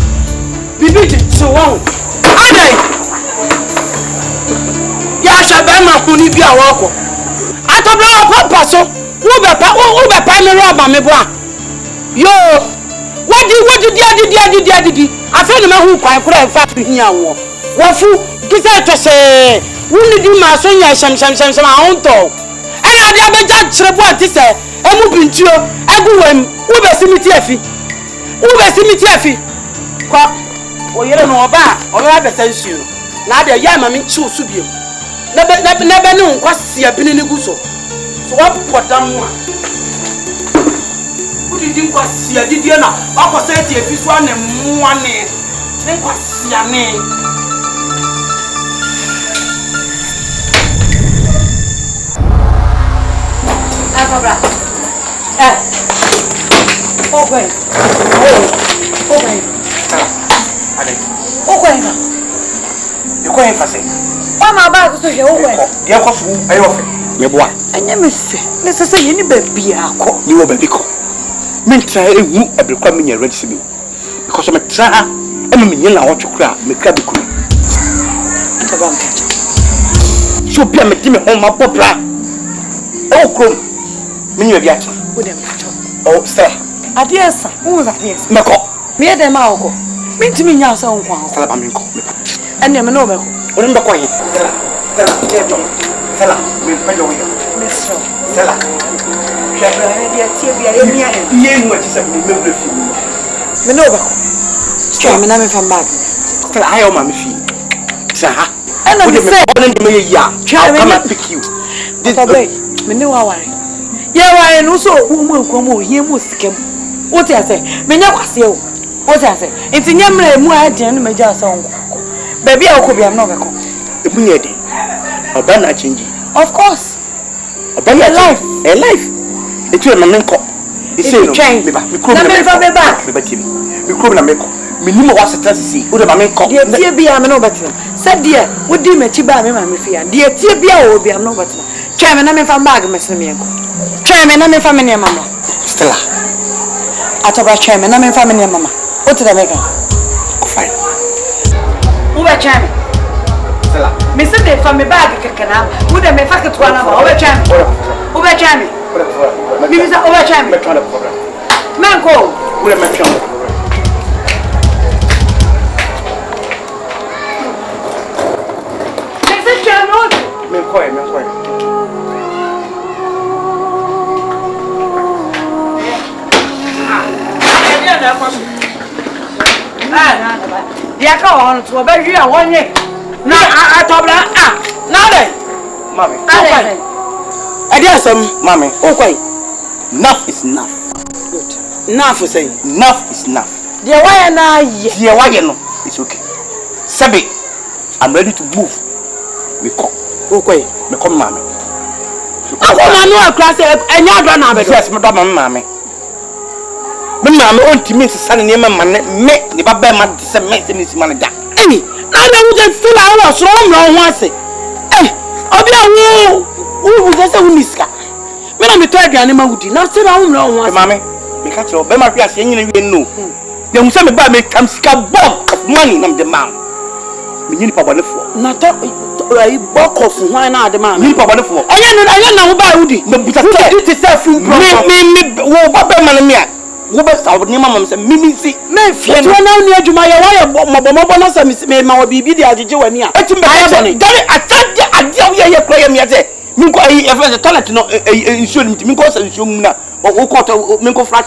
Bibi so won. Adai. Ya shabe ma kuni bi awoko. Atobla papa so. Wo be pa me roba me boa. Yo, what did I feel my who quite cry fat in your war. Wafu, get out to say, wouldn't do my son, some own dog. And I never judge what to say, and moving to I go when Uber Cemetery. Uber Cemetery. Or you don't know about, or I have a sense you. Now the Yamami choose to be. Never known what see a penny guso. So what put down one. Didn't quasi a didiana, opposite if this one and one name. Then quasi a name. You're going for say. Why my bag so you away? Dear Cosu, I offer. Me boy. And you miss it. Let's say any baby I call. You will be called. Me try ewu ebrekwa me nya ready me because me try me nyela wo twokra me kra be kuru Ntaba mkacha so bia me di me ho ma popra e okrom me nya bia ta wo dem mkacha oh stay adiesa wo za adiesa me ko me dem ma wo ko me ntimi nya so nkwa ho sala ba me ko me pa enne me no be ko wo dem be ko he sala me pa jo wi mesro sala dia tia bia emia ye nu ati se me me fi me no be ko stray me na me fam bag sala ayo ma me fi sa ha ena me say wo dem me ya come and pick you this boy me ne wa ware ye ware no so wo mu akwa mu hie mu sikem wo ti ase me nya kwase o wo ti ase enti nya mra mu a den no me ja ase onko baby a ko bia me no be ko e mu nye de oba na change of course oba ya life etu e mamen ko ise no me ba me kro me ba timi me kro na me ko me nimo wa stress si o de mamen ko de tie bia me no betem said de wo di ma chi ba me ma me fia de tie bia o bia no betem twa me na me fa bag me sene me ko twa me na me fa me ne mama Stella ataba twa me na me fa me ne mama o ti da me ka ko fine wo ba twa me Stella me se de fa me bag kekena wo de me fa ke to na ba o ba twa me wo ba twa me Bibi sa oba chami. Me try the program. Manko. Ule me try. Nesse chano. Me koi. dia ka on to ba hwi a wonye na atobra na le Mami. ale ade asem Mami. okwai Enough is enough. good na for say Enough is enough. dia why na ye Dear, why you know? It's okay. Sabi, I'm ready to move. We come. okwai Me come, Mami. akoma no akra say enya adwa na abedo Yes, me do Mami. Me Mami on timi sisa ne ma me ne baba ma se me se ni si ma da. eh na na wo je feel I was wrong no ho ase eh obi awo wo wo se wo niska me na me to aduane ma wudi na se na wo no ho ase Mami, me catch you. Be ma hwe ase nyina wie no. They hu se me ba me kam sika bomb of money na me the man. Me nyini pa bone fo. na to ai bokof hwan na ade ma Nyini pa bone fo. anya na wo ba wudi Me buta te. ti se fu pro Me wo baba ma na me a. Wo be sa wo ni ma ma se mimi si. me fie to na ni adwuma ye wa ye mobomobo na se me ma wa bibi di agege wani a Eti me catch. Dare atade ade wo ye kro ye me ate. Me ko ai e friend toilet no insuo ni me ko sa insuo mu na. Wo ko to me ko flash.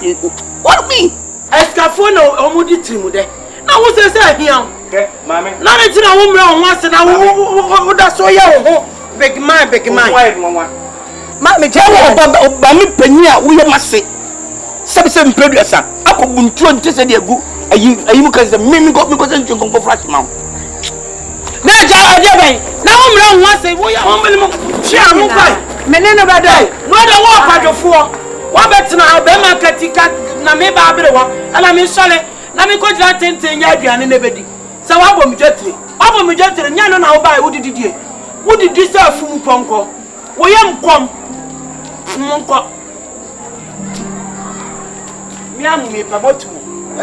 What me? escafo na omudi trimu de na wo se se ahia Okay, Mami. na me ti na wo mre ho ase na wo da so ye ho big man ma me je wo Ba me panyi a wo ye mase. Sabi se mpedu asa. Akobu ntuo nte se de agu. Ayi mu kan se me ko se ntuo ko flash ma. na ja ade ben na wo mre ho ase wo ya ho mele mo chia mo kai me ne no ba dai no da wo kwadofo wo betina be ma katika na me ba abere wo ala me sole na me ko jira tenten ya aduane ne bedi sa wa bom jetire nya no na wo ba wo didi sa fum ponko wo yam kom monko mi amu mi pa botu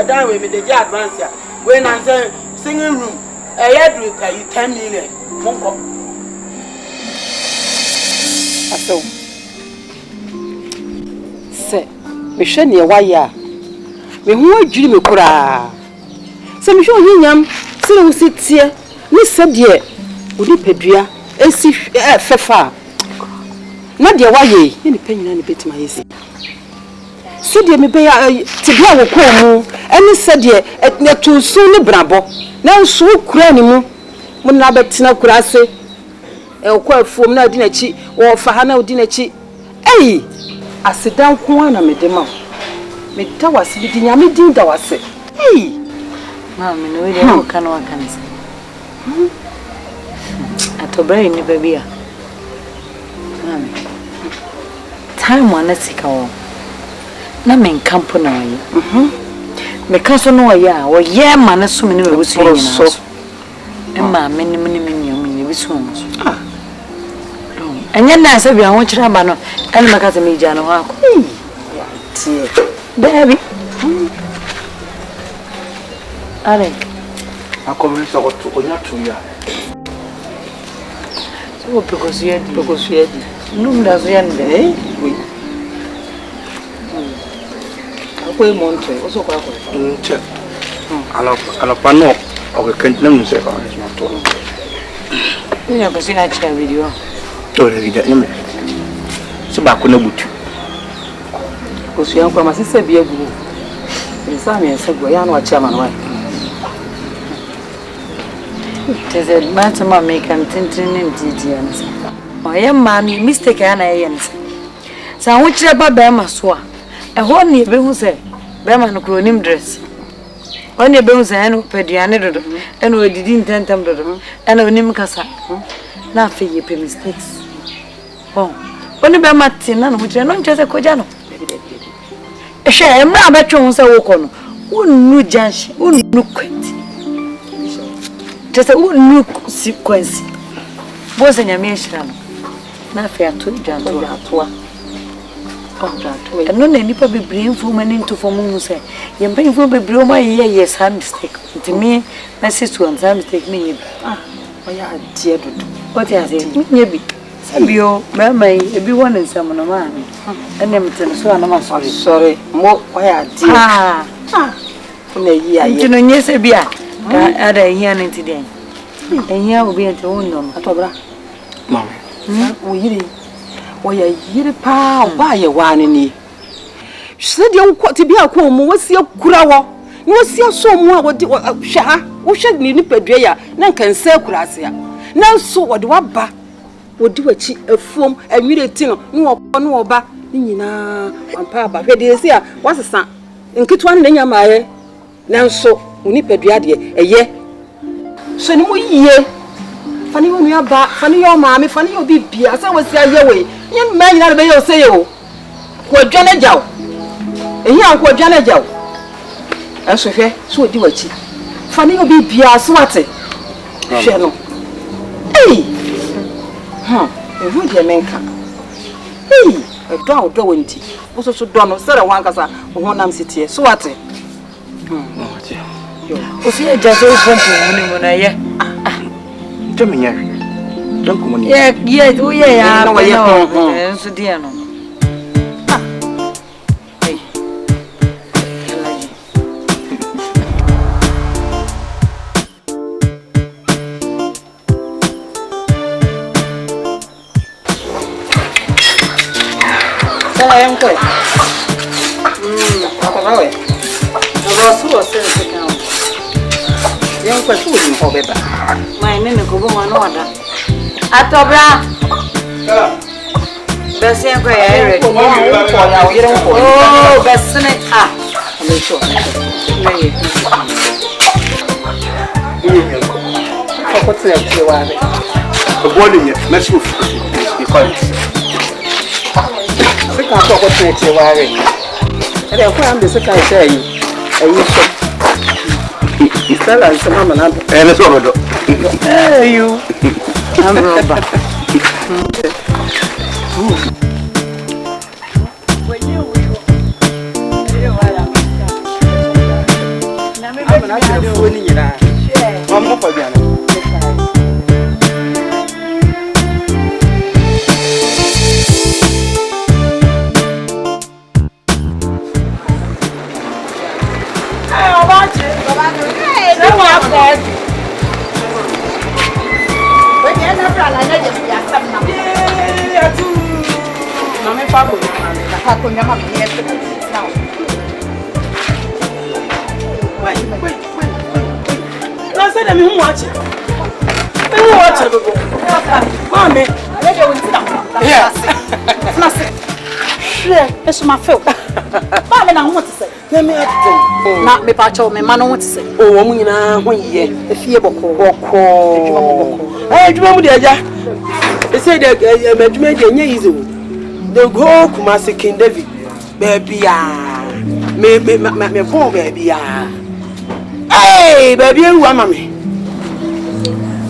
dan we me de advance ya we na say singing room do kai 10 million monko aso se me hwe ne waya me ho adwiri me kura se me hwe onyinyam se wo sitie ni sadie odi pedua esi fefa na de waye ni panyina ne betima yesi sadie me be ya tibia wo ko mu eni sadie etu su ne brabo na nso kura ni mu mo na betina kura se ko afuom na odi na chi wo fa ha na odi na chi ei asedan ko ana me de ma me ta wase bi dinya me din da wase ei mama no we dey no kan wa kan se atobra ni baby a mama time wana sika wo na men campo na yi me kan so no ya wo ye ma na so me ne we so nyina so e ma me ni me bi so mo so anya na se bia ho kira ba no ene maka se me gya no ha ko tie baby ale Akomi so to onya to ya. so because you num da so yan de We. ko e monte o so kwa Nche. Ala pano o ke kan nam se ka ma to. ni na ko sina cha video To le vida ni me. Se ba ko na butu. ko su yan kwa masese bi agu nsa me nsa go ya na wa chairman wa teze matama make am tintin ndidi ansa oye mami mistake ana ye nsa sa ho kire ba ba ma so a ho ne be hu se be ma no kronim dress ho ne be hu se eno peduane dodo eno odidi ntentam dodo eno onim kasa na fe ye pe mistakes oh oni be ma tin na no kire no nche koja no ehwe emra abetwe hu se wo ko no unnu janshi unnu kwenti just a new sequence. Was in your mission. Nothing to Jantua. And no any probably bring woman into for moon say, you bring for be blow my ear, yes, I mistake. To me, my sister and some mistake me. Ah, my dear, what has it? Maybe. Sabio, mamma, everyone is some man. And them so I'm sorry. More quiet. Ah, you know, yes, a beer. Ada here today. And here will be at home, Atobra. Mama. Wo ya yiri pa ba ye wane ni. Se de wo to bi akọ mu wo sie kura wo. Wo sie so mu a wo di hwe ha. wohwɛ ni nipadua ya na nkanse akurase ya nanso wode waba wodi wachi afuom anwire ti no ne wokɔ ne woba ne nyina ampa aba hwɛ de esi a wasesa nkitwa ne nya maaye nanso nipadua de eye so ne mo yie fani wo nua ba fani yo maame fani yo bibia sa wasi aye we yen ma nyina be yo sey o ko adwane jaw ehi an ko adwane jaw anso hwɛ so odi wachi fani yo bibia so ate hwɛ no ehu de menka do wonti wo so do no sere wan kasa wo honam sitie so ate o si e jaso pompo muni mo na ye to me nyari don ko muni ye do ye ya no ye so dia no em quay apa rồi nó số sẽ sẽ cao em quay số gì họ beba mai nên ko bo ma no ada atobra bese en quay ai re ko ya o yere ko oh bese ne le show ne ko tse ke wa re the body let's move the call sika ko tse ke wa re ele ko am de sika sai ayi so Stella is mama na let's go do you I'm roba It's my fault. But I want to say, let me not me pacho, me man want to say. Oh, woman, when ye, the fear boko. Hey, do you remember the Aja? They say that Benjamin easy. They go Kumasi King David. Baby, me phone, baby. Hey, baby, you want me?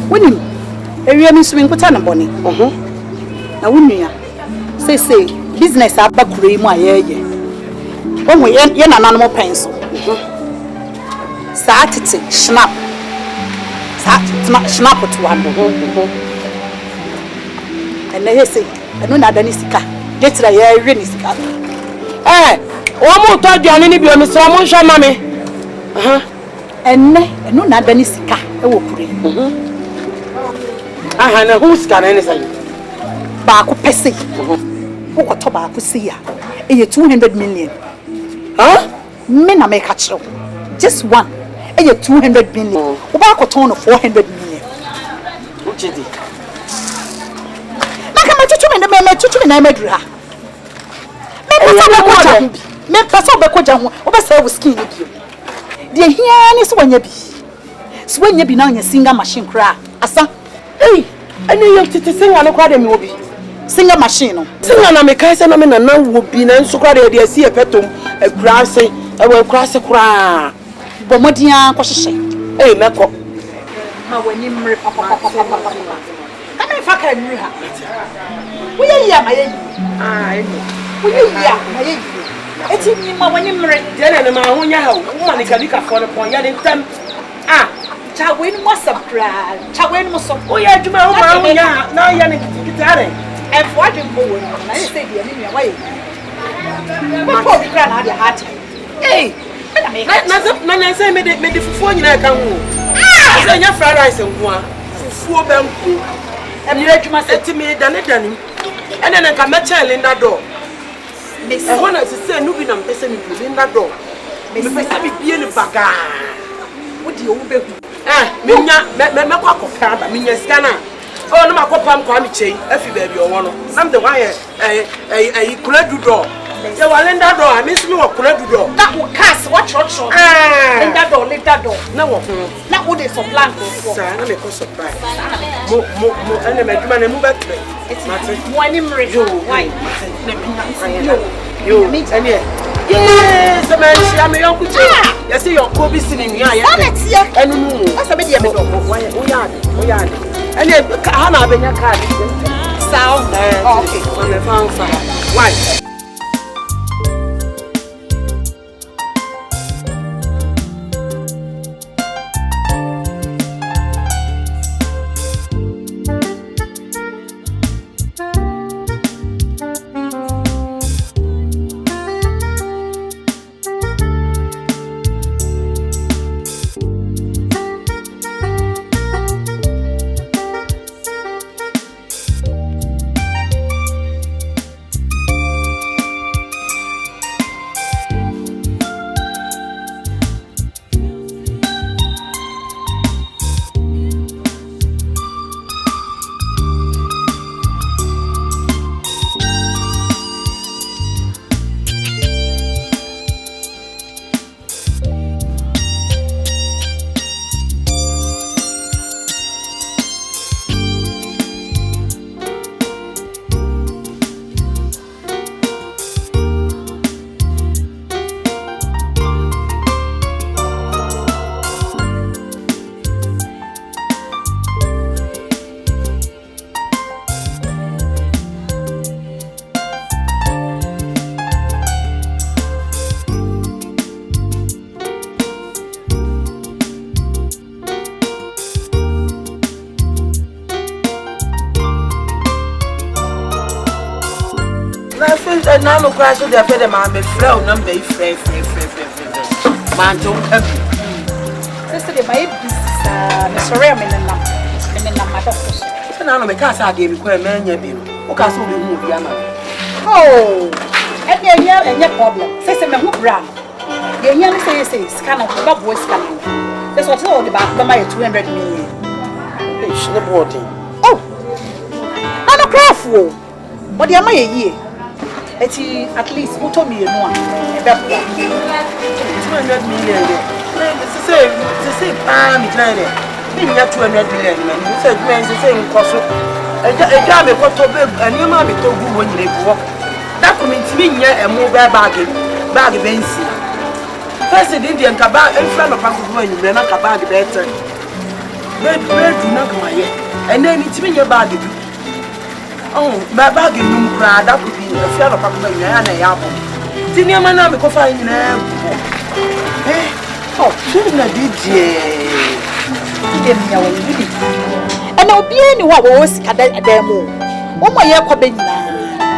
When you, area me swing put on a bonnet. Now, when you say, business abakure mu ayeye omo ye na nanom pencil saatete snap to one and they say eno na dani sika jetira ye hwe ni sika o mo to aduane ni bi o mi so mo hwa ma me eno na dani sika e wo kure na hu sika na ni say ba ko pese what about to see ya? 200 million. Me na make a show. Just one. 200 million. About a ton of 400 million. What is it? Make a to me, the medra. Me person be kwaja oba say we skin you. The here is when you be. So when you be now your singer machine cry. Asa. Hey, I know you to sing and cry them will be. Singer machine. Singer na me kai se na me na wo bi na nso kwa de asi e petom e krase e we krase kra bomodian ko hye meko ma wani mre papa kana fa ka nri ha wo ye ya ma ye wo ye ya ma ye eti ni ma wani mre de na ma ho nya ha wo ma ni ka bi ka fo no pon ya de ntam cha we ni mo subscribe cha we ni mo so o ya adwuma ho ma ho nya na ya ni kitare and for the boy, I say the enemy away. What for the crown had a heart? Hey, I say, made the phone you can move. I say, your fried rice and one for 4 bamboo. And you let you must say to me, done it, and then I can match in that door. I want to say, no, I'm passing in that door. Miss Sammy be in the back. What do you be. Minya, me kwako kada, minya skana. Oh, no makopam kwa mi chei, efi baby o wono. Nam the one kula dudo. You want that door, I miss me what kula dudo. That will cast what church. In that door, let that door. Na wo. Na wo dey supply go. Sa na me ko supply. Mo ene me duma na mu betre. Mo ani mre. Why? Yo, ene. Yes, man, she am your kuche. You see your Kobe singing here. Enu mu. Asa me dey me do. O ya. Ene ha na abenya card. Sound. Okay. On the phone for. Why? Now look crash the better man be flow number free. Man don't come. Sister the my business me sorry me na my doctor. So now no me can say dey be kwa man nya bi. O ka so be hu bi ama. Oh. Any problem. Sister me hu bra. The nya say scan of the boy scan. That's what all the back by 200 million. It's the body. Oh. I no craft wo. But the am ye. At least who told me you know 200 million. Say me trying it. Me 200 million man. You said man say in koso. E ja me ko to be ani ma me to gu won nyire go. That come me nya e mobile bag bensi. First the Indian kaba en friend of pass go nyire na kaba bag better. Be do na come here. And then it me nya bag bi. Oh, my bag in room crowd, that could be a fear of Papa and a apple. Tinia Manami could find in a oh, shouldn't I DJ? And I'll be anyone was at a demo. Oh, my Yakobina.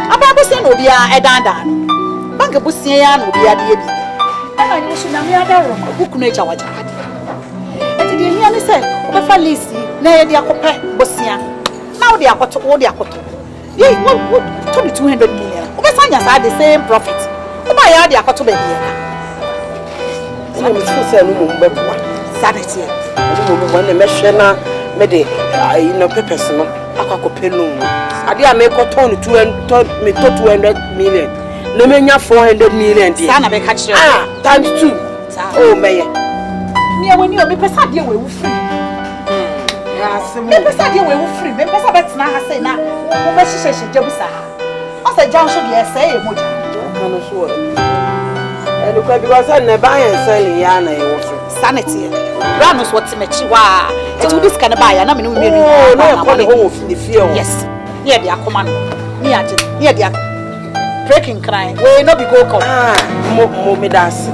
A Babusan will be a dandan. Banka Bussian will be a baby. And I wish you know a book nature what I had. And the Indian said, Papa Lisi, nay, the Akope, Bossia. Now they are got to all the Akoto. Yeah, what 200 million. Obesanya had the same profit. Oba ya dia kwato baby na. Na me feel say no mo mbebwa. Sanity. No mo na me hwe na me de no papers no akwakope loan. Ade a me koton 200 million. Na me nya 400 million dia. Sana be catch you. Times 2. Oh meye. Me when you be pesa dia we free. Me pesa dia we free. Me pesa bet na ha say na. Mo be hihye jebusa. O say jan so dia say e moja. Kanu so. And because I never buy and sell ya na e wo so. Sanity. Ranos what mechi wa. It will this kind of buy na me no me no. Oh, no call the home of the fear. Yes. Here they are command. Here they are breaking crime. We no be go come. Mo me dance.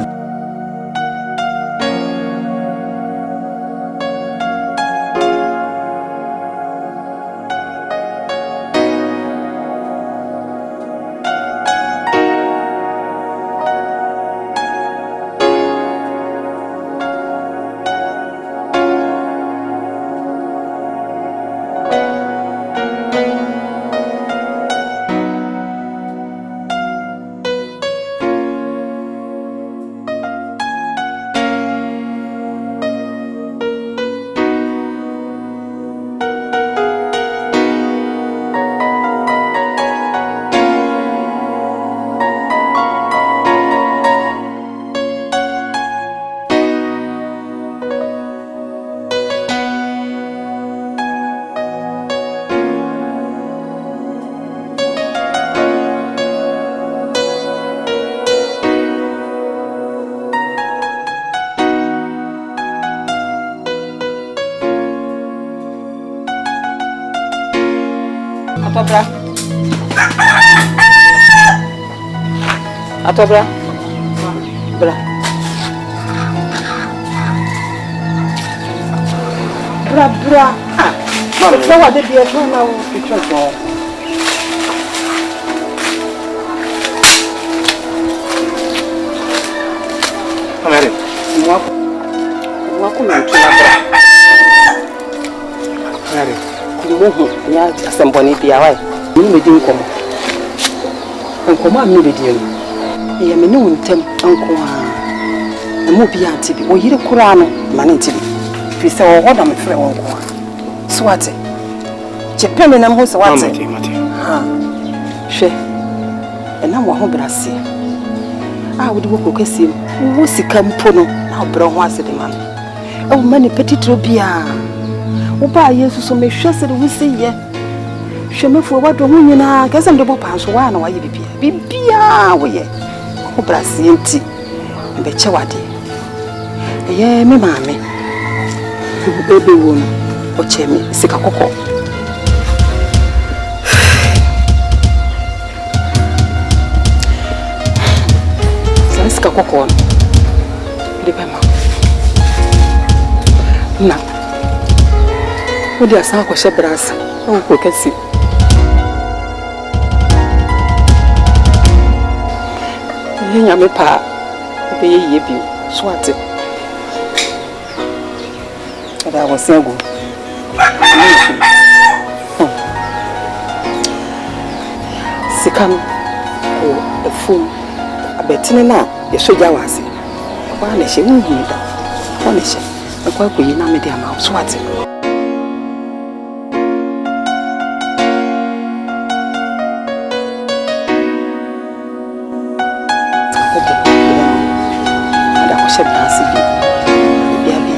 Atobra. Atobra. Bra. Bra. Ah. Mama, so what did you do now? Mary. Wako na tuna bra. Mary. Kumoho nya asemboni bia wai. Ni me din komo. Nkomo am ni be din. Ya me ne wontem anko a. Emu bia antibi. O yire kura no ma ne ntibi. Fi se wo hoda me frɛ won ko a. Swate. Chepeme na mho se wate. Ha. Hwe. Enam wo ho brase. Ah, wodi wo kokasi wo sika mpo no na obro ho ase de man. E wo mani petitro bia. Wo ba Yesu so me hwe se de wo se ye. Hwe mefu wo do ho nyina, ka se me de bo pa so wa na wa ye bibia. Bibia wo ye. Wo brase nti. Mbe che wade. Eye me maame. Bebe wo no. O che me sika kokko. Sika kokko. Depema. Na. Odi asa ko shebrasa. O ko kasi. Nya me pa. Be ye bi. Swate. Ada wo sego. Sika no ko efum abetine na ye soja wase. Kwa na hye wu da. Kwa na hye. Kwa ko yi na me de ama so ate. Ada ko hye ba se bi. Bia bi.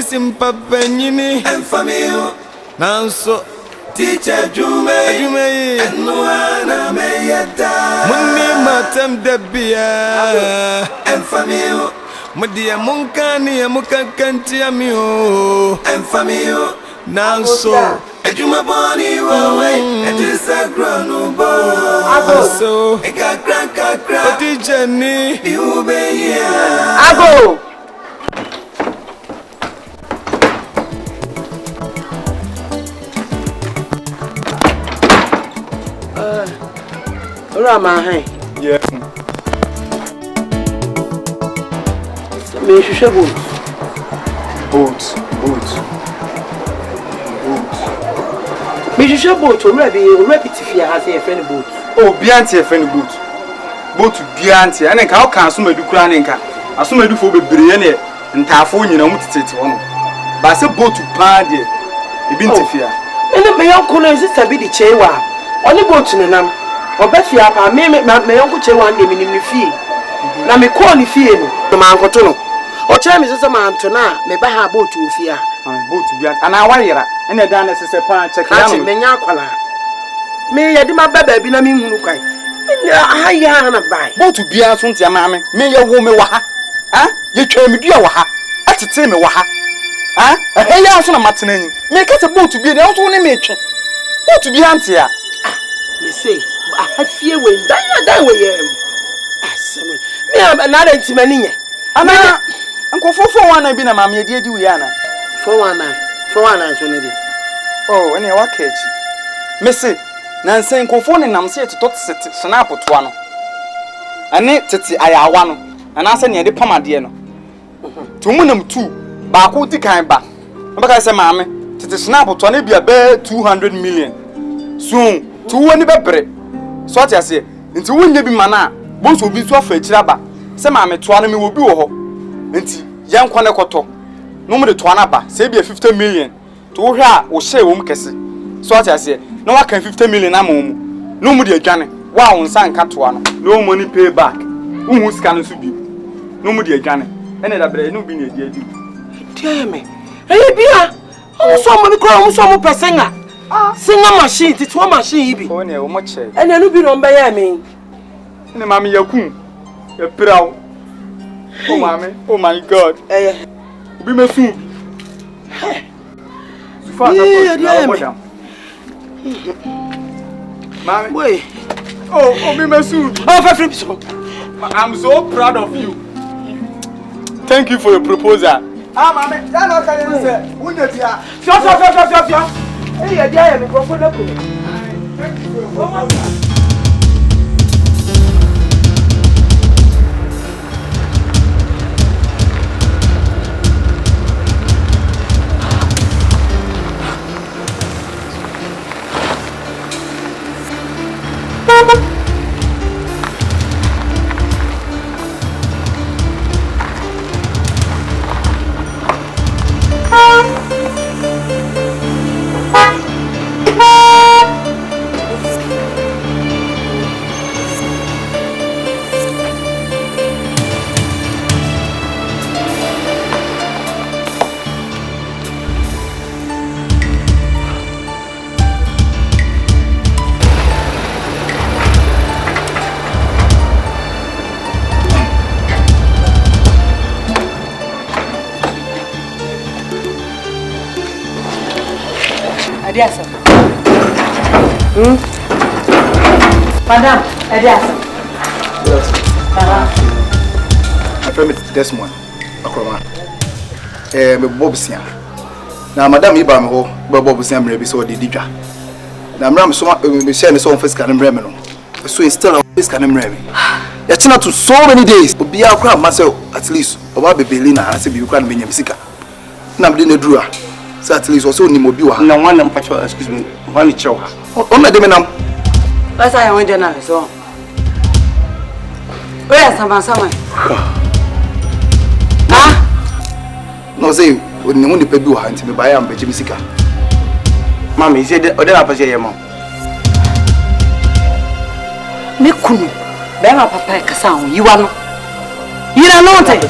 Simpa Benini and Famio Nanso Teacher Jume and Moana Mayata Muni Matam Debia and Famio Madia Munkani Muka Cantiamio and Famio Nanso Ejuma Boni Wawe and this a grown so a crack Jenny you be Ago Rama, hey. Yeah. Me should boats. Me should boat already Tifia has a friend boat. Oh, Bianti a friend boat. Boat to Bianti, and then how can some do craninka? As some do for Brienne and Tafon, you know, one. But I said boat to Paddy, a Bintifia. And then my uncle is a bit chewa. Only boat to Nam. Or Bethia, I may make my uncle Chewan give me fee. Now me call the fee, the man Cotono. Or Cham is a man to now, may buy her boat to fear. Boat to Bianti, and I wire, and a dance is a pan check. Me ya di ma baba bi na me hunu kwai. Ha ya na bai. Boat to Bianti unti amame, me ya wo me wa ha. Ah? Ye twa me dua wa ha. Atete me wa ha. Ah? Eh ya so na matena nyi. Me ka se boat to Bianti, e so ne me twe. Boat to Bianti a. Me say, I fie we dan we ye. Asem. Me na da ntimani nye. Ana nkofofo wana bi na mama ye di wi ana. 419 so ne di. Oh, ene wa kachi. Me say na nsen nkofo ne nam se to sete snap to ano. Ane tete ayawa no. Ana se ne de pamade no. Tumunam 2 ba ko di kan ba. Mbaka se maame tete snap to ano bia be 200 million. So tu woni bebre. So ati ase nti wonye bi mana bo so bi so afa akira ba. Se maame to ano me wo bi wo ho. Nti yankwa ne koto. No mo de to ano ba. Se bia 50 million. To wo hwe a wo hye wo mkese. So ati ase no wa kan 50 million amomu. No mu de adwane. Wa wo nsa nka to ano. No money pay back. Uhu sika no so bi. No mu de adwane. Ene da bre no bi na edi adi. Dear me. Eh bia. O so mo bi kro o so mo pesenga. Singer machine, it's one machine ibi. Oh ne o mo che. Ene no bi no mba ya me. Ne mama yakun. E prawo. Oh mama, oh my god. Obi mesu. Sufa ta ko. Mama. Wait. Oh, obi mesu. Oh, for free so. I'm so proud of you. Thank you for your proposal. Ah, mama, ya no kan you say, wunya bia. Fio. Eh, ya dia ya me go for na ko. Thank you for your proposal. Adiasa. Madam, Adiasa. My friend this one. Akroma. Me Bobsia. Na madam iba me ho, Bobsia me be so di dwa. Na mram so me share me so on physical mrem no. So instead of physical mrem. Ya china to so many days. Obi akra myself at least. Oba bebelina ase bi kra me nyam sika. Na me de nedrua. So at least also ni mobi wa. Na one mpacho excuse me. One chow. O na de me nam. What's I want to know so? Where someone? Ah? No say oni mo ni pa bi wa nti me buy am be jimi sika. Mama, say o de na pa say yemo. Me kunu. Be ma papa kasa on yiwa no. Yira no te.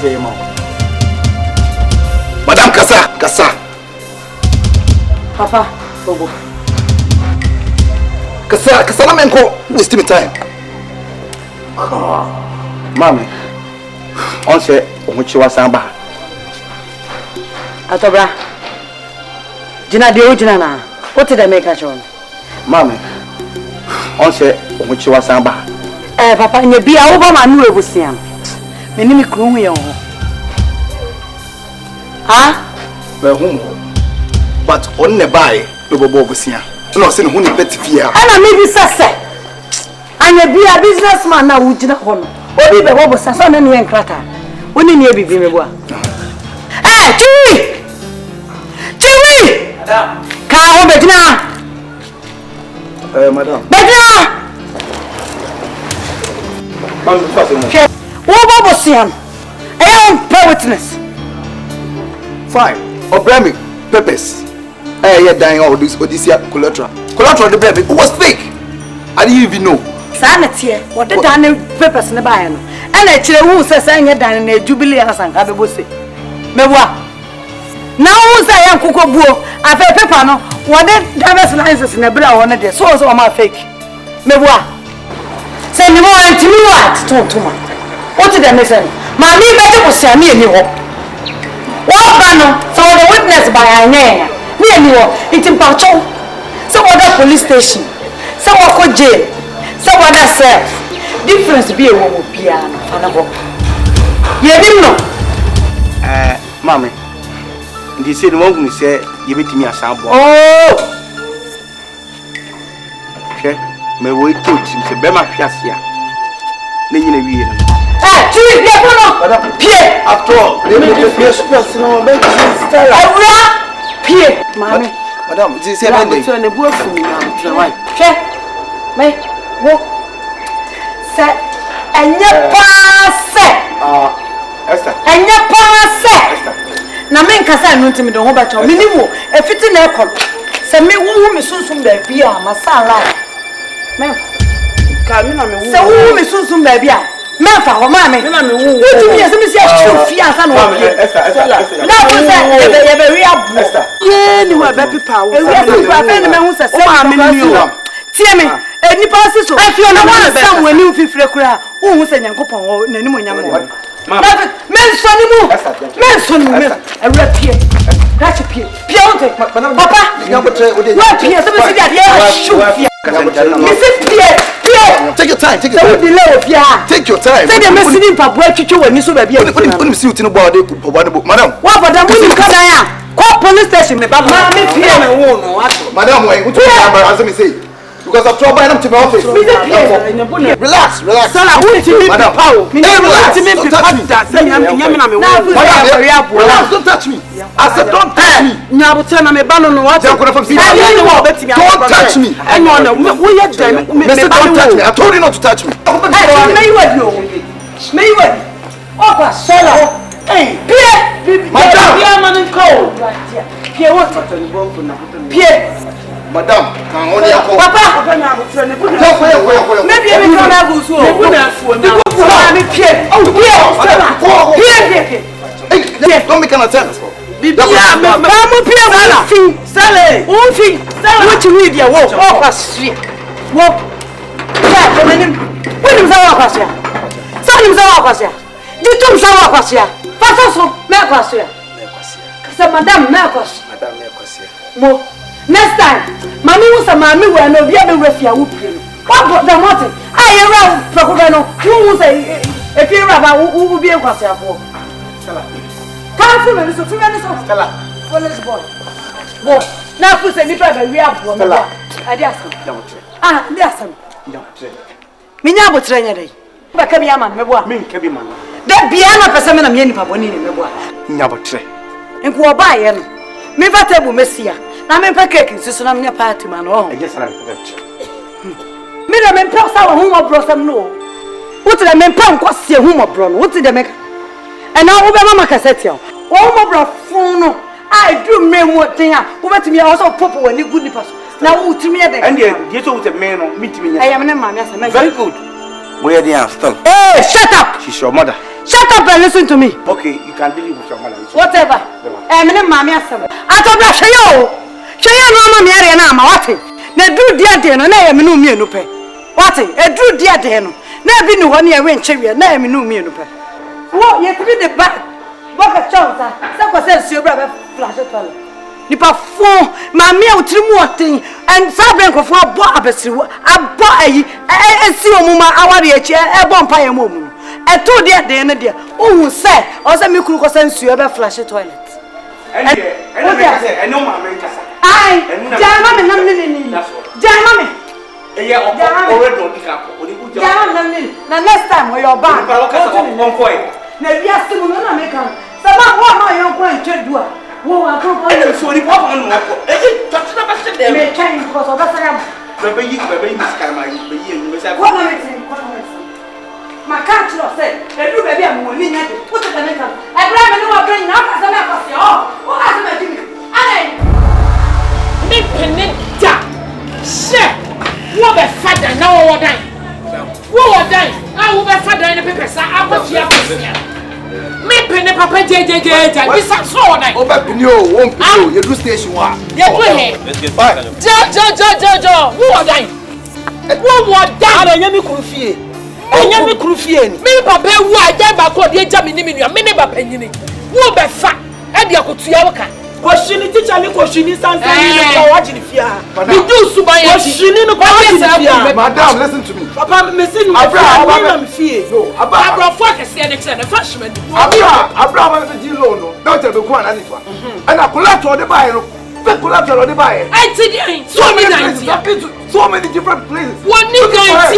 Madam kasa. Papa, Bobo. Kasa na menko waste me time. Mama, on say o chiwa samba. Atobra. Jina de ojina na. What did I make a show? Mama, on say o chiwa samba. Papa, nye bia oba manu ebusiam. Me ni mi kru ye ho. Ah? Be hum. But on ne buy no bobo obusia. No say no hu ni pet fia. Ana me bi sase. Anya bia businessman na wujina ho no. Obi be bobo sase na ne enkrata. Woni ne bibi me bo a. Chiwi! Madam. Ka ho be jina. Madam. Bedra! What about Siam? I am per witness. Fine. Obrami, purpose. You're dying all this collateral. Collateral the baby. It was fake. I didn't even know. Sanity, what the Daniel purpose in the Bible. And actually, who says I ain't done in a jubilee as I have a bussy? Mewa. Now, who say I am Cocobo? I pay paper no. What the diverse licenses in a bra on a day. So is all my fake. Mewa. Send me more and to me what? What did I miss? Mammy, better was Sammy and you. What banner? So the witness by our name. Me and you. It's in Pacho. Some other police station. Some other jail. Some other self. Difference be a woman piano. And a hope. You didn't know. Mammy. They said, one who said, you beat me a sample. Oh! Okay. May we put him to Bema Piasia. Laying a wheel. Ah, do it, Pierre! After all, they make a fierce person on a Pierre! Mammy. Madam, this is 7 days. I'm going to work for me now. Check. May walk. Set. And your pass. Esther. And your pass. Na men kasa no ntimi do ho ba cho minimu e fiti na ekọ se me wo me sunsun ba bia ma sala men ka mi na me wo se wo me sunsun ba bia men fa ho ma me na me wo wo ti se me si a fi asa na wo Esther na ko se ye be wi abu ye ni wa ba pipa wo se me ba fe ni me hu se se ma me ni o tie me enipa si so afi ona wa sam wani fifire kura wo hu se nyankopon wo nanim onyam wo Mensonimu! Papa! Take your time. Take your time. Say the messaging Papa Chicho when you saw baby. Let me see you in the body. Madam. What about them? Call police station, Madam, as me say. Because I've trouble them to my office. Relax. Madam, don't touch me. I said don't touch me. Don't touch me. Don't touch me. I told you not to touch me. Madam, Papa, maybe every time I go to don't make an attempt. Next time, Mammy was a mammy where no be able to refuse. What about the mountain? I around Procurano. Who will say if you have who will be a question for? Can't you manage to finish off? Well, let's go. Well, now to say, if I have one, I just listen. Mina would train a day. But Kabiaman, me Kabiman. That piano for some of the Paboni in the boy. Never tray. And go by him. Me vatebu Messia. I'm in cake, so I'm near party man. Oh, yes, I'm Mira, plus our home of Blossom. No, what did I mean? Punk was your home of Bron. What did they make? And now, Obama Cassetio. Oh, my phone. I do mean what thing. Over to me also pop when you good person. Now, to me, and you told the man on meet me. I am a man. Very good. Where they are still. Hey, shut up! She's your mother. Shut up and listen to me. Okay, you can deal with your mother. Whatever. I'm a mammy. I told you. Chaya no ma miare na ma wate na dru dia de no na ya me no mie no pe wate e dru dia de no na bi ni ho na ya we nchewe na ya me no mie no pe wo ye tibi de ba ka chonsa sa ko se si obra be flash tole nipa fo ma me utiri mu oten and sa ben ko fo abo abesiri abo ayi e si omuma aware echi e bo mpa ye mo mu e to dia de no dia ohun se o se me kuru ko se nsu e be flash toilet and no ma me kasa Ay, jama me nam ni. Jama me. Already on the cap. Jama me. Na next time we your back. Na bia simu na make am. Saba wo ma yon ko ntwedua. Wo wa ko ko so ni papa no ko. Touch na ba se dem. Me try because of that Baby, Miss Karma, you was a my country said, they do baby, I'm winning it. Put it in the middle. I grab a new brain now as a map of your. What has a Jimmy? I make penny jack. Shit. What a father now or dying. What a dying. I will be father in the papers. I want you. Me penny papa JJ. This is so nice. Oh, but you won't be you do station one. Yeah, go ahead. Joe. Who are dying? Who are dying? I am me Crufian. Me papa, who I die back what the examining your mini bapenny. Who be fat? And you could see our car. Question it, teacher, question is something watching the fear. We do so by Madam, listen to me. Papa, missing Abraham fear. No, Abraham focus and extend a freshman. Abraham is a Gilo, don't tell the one and I collect all the buyer. Collateral on the buyer. I tell so many different places. One new guy,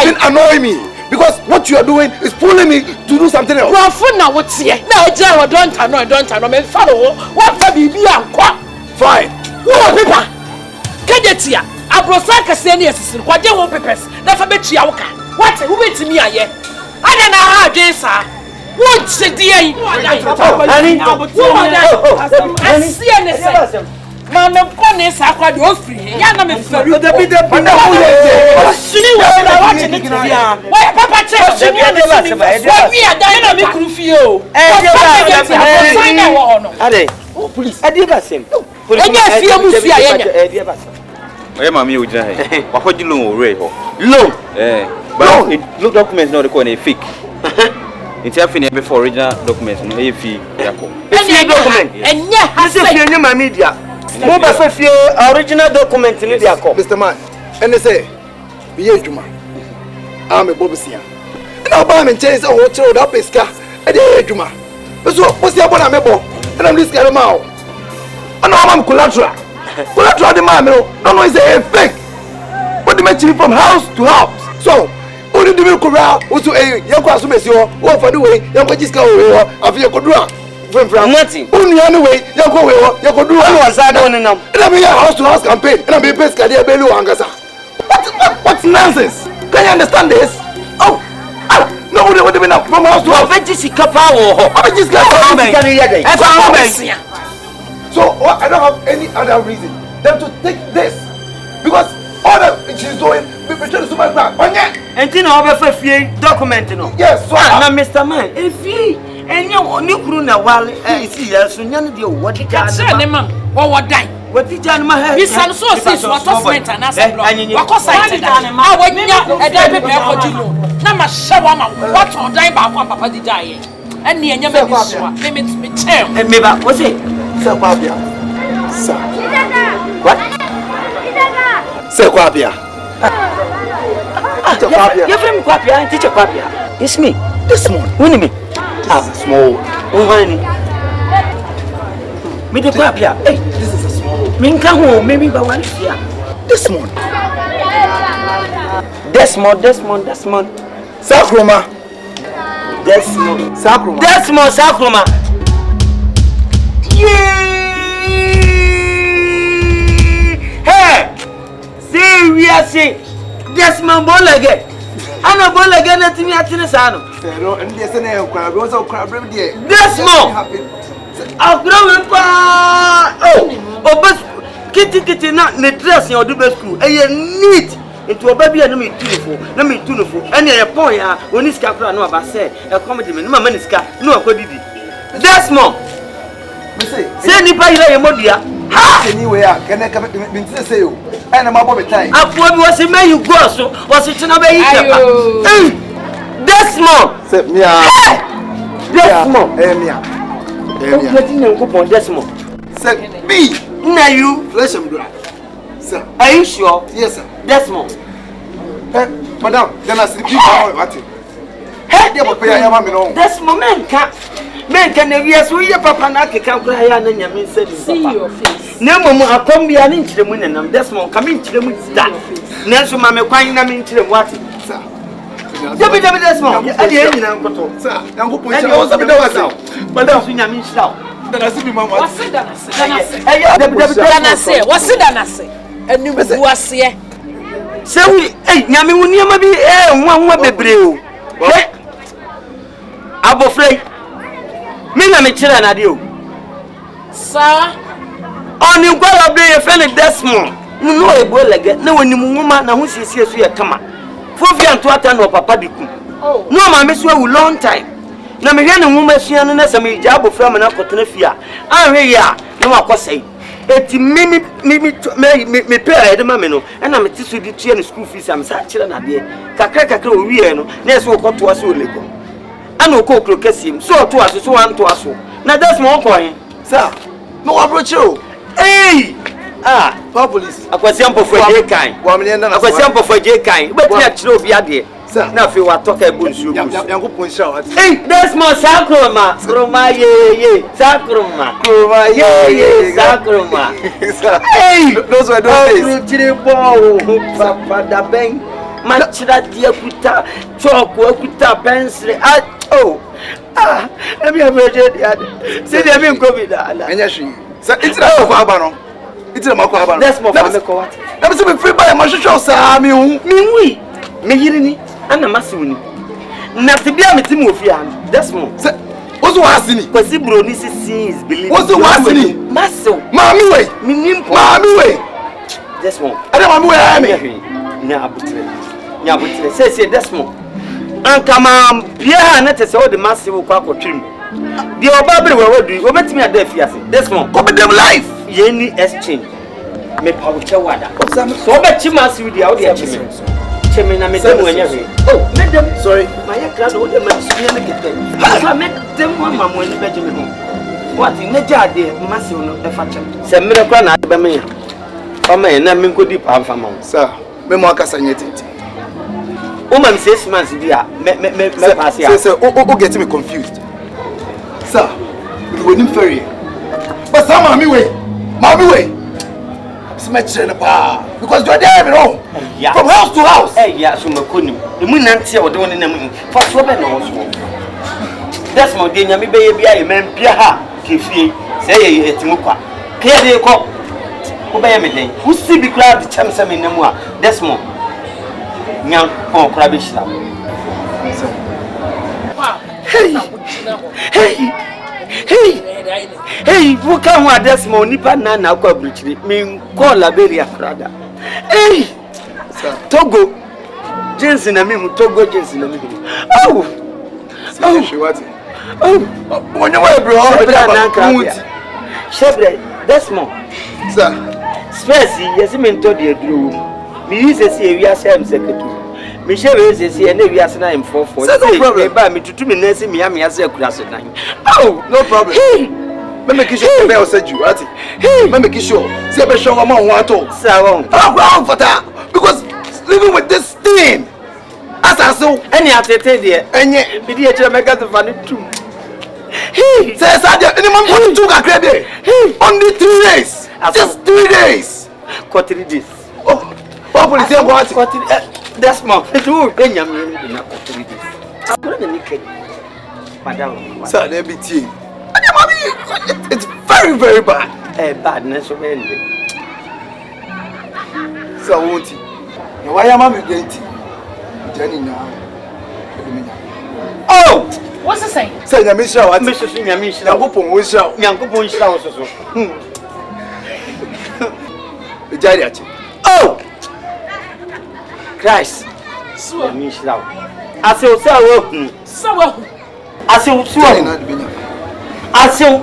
don't annoy me. Because what you are doing is pulling me to do something else. Now what's here? Now, Joe, don't know. Me follow. What for be fine. What paper? Kajetia. Abrosaka senior assistant. What you want papers? Never bet you. What? Who bet me? I don't know how this are. What's the day? I see anything. Mama, one is a quad of free. Yana me for you. The bit of she was watching it. Why, Papa, check the we are dying of Crufio. Oh, please, I did that same. I am a mute. What do you know? Low, but look documents not the fake. It's happening before original documents. No, if you document and yeah, my media. Original document in the Mr. Man, and they say, be a Juma. I'm a Bobusia. And I'll buy and change a hotel up his car at the Juma. So, what's the one I'm able? And I'm this guy now. And I'm collateral. Collateral the man, no, it's a fake. What the matching from house to house. So, only the milk corral, also a young classmates, or for the way, young Pajiska, or a vehicle drug. Nothing. Only anyway, you go do what's that on now? And I'm a house to house campaign, and I'm a best career Belu Angasa. What's nonsense? Can you understand this? Oh, nobody would have been up from house to house. So I don't have any other reason than to take this. Because all that she's doing, we pretend to super back. And you know, document. Yes, so now, Mr. Man, if he and you Kruna while see us, and you what you can say, man, what die? What did you have? This and so says what was meant and as I said, I went a diaper for you. Nama Shawama, what on die by one papa did die. And the young limits me chair. And maybe what's it? Sir Quabia. Sir. What? Sir Quabia. Your friend Quabia and teacher Quabia. It's me. This morning. Winnie me. Small. Oh, honey. Me the Quabia. Hey, this is a small. Minka home, maybe by one year. This morning. Desmond. Sakroma. Desmond. Sakroma. Hey! See, we are saying Desmond Bolage. I know Bolage, nothing at the Sano. And there's an air crab, also crab, dear. Desmond! I'll grow oh, but kitty, not the dress in your double school. And you need into a baby and me tuneful. And a boy, when this capra no about say, a comedy, no manisca, no, what did he? Desmond! Say, Nipa, your modia. Anywhere, can I come to say you? And I'm about time. What was it, may you go so? Was it another Desmond! Set me Desmond! Desmond! Set me! Now you, flesh and blood. Sir, are you sure? Yes, sir. Desmond. Madam, then I sleep what? Hey, Desmond, men can never so your papa Naki can cry and Yamin said, see your face. No more, I come be an inch to the moon and Desmond coming to the moon. Nelson, Mamma, crying them into the water. Sir, Desmond, I didn't know. Sir, I'm going to also be the but that's when Yamin slow. Then I see me, Mamma. What's it done? I say, what's it done? I say, eni buase se wi nyame woni ama bi nwa bebre o abofrei me na me kire na de o sa oni gwala be ye fe ne Desmond no ebolega na woni mu nwuma na ho siesie so ye kama fofi anto ata no papa de ku no ma me so a long time na me hwe ne nwuma sua no na se me ja abofra me na kotena fia anhwe ya na wakosai eti me pay de ma me no na me tisu di tua ne school fees am sa kire na de kakra o wie no na so koto aso olego ana okokro kasim so to aso so wan to aso na that's mo ko hin sir no approach you police akwasiampo for je kan akwasiampo for je kan betia kire obi ade na fe wa toka ebunsu yankopon sha what that's mo sakroma ye sakroma those were those days kire bo papa da ben machira dia kuta choko kuta pencil emi abeje dia se dia mi nkobi da ala enya shi sa itira ko aba no itira mako aba no that's more for me ko what na be se be free by my show sa mi hu mi wi me yiri ni ana masiwuni na tibia metimu ofia that's more se ozo wasini kwasi bro ni sisi is believe ozo wasini maso mami we minim mami we that's more ada mami we ame nya abutire se that's more ankama bia na tese o de massive kwa akotwim de obabere we wadu obetimi ada afiase that's more come them life ye ni exchange me pawuche wada so obechi massive dia o de achime cheme na medem wanya he medem sorry my clan o de machinya na kete ha medem mama mo ni beje me ho what ne jade massive no e fa chem se mere kwa na be me o me na me nkodi pa amfa ma sir me mo akasa nyetiti woman 6 months dia me pass ya say o get me confused sir we nim ferry but some mami we smash na pa because you are there no from house to house yeah so makonim the mun nantia wo de won na mun fa so be no so that's my day nyame be ye bia ye man bia ha kefie say ye etimu kwa clear dey ko ko be ye me den who see be crowd the cham say me namu a that's more nyam ko kra be shira hey buka ho address mo nipa na akwa bruchiri me call Liberia krada hey Togo jeans na me Togo jeans na me when you were bro shebre that's more sir space yes me to dey duro me use say we are same secretary me share we say na we are na im 44 say ba me tutu me na say me am ya say akura so nan no problem me make sure be o say you ati me make sure say be sure ma won ato sawon ground fata because living with this thing asaso any atete there enye be dey kire mega to fan tu say sadia any man want to kakra be only 3 days just 3 days for 3 days police go ati that's more do enyam ni na for 3 days akura na niked madam sir there be tea it's very very bad bad na so be ndi so won't you why am I going to Jenny now what's the saying say nyame shira what me so nyame shira yankopon wo shira yankopon shira wo so ejari achi Christ so nyame shira ase o sa wo ase o so ase o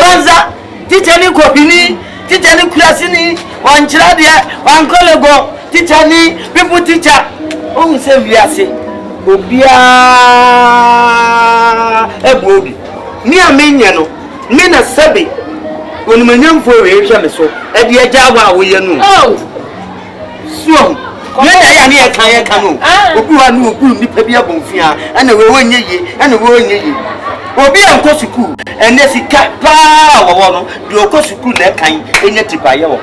banza teacher ni kopini teacher ni klasini wan chira de wan kolego teacher ni people teacher o se wi ase obia ebobi ni amenya no ni na sabe woni manyamfo we hwe me so e de agyawa wo ye no so ye ya ni e kan no obi wa no obi nipa bi abonfia ana we wonye ye obi anko sukuu ene sika pa wo no de okọ sukuu na kan enya tipa ye wo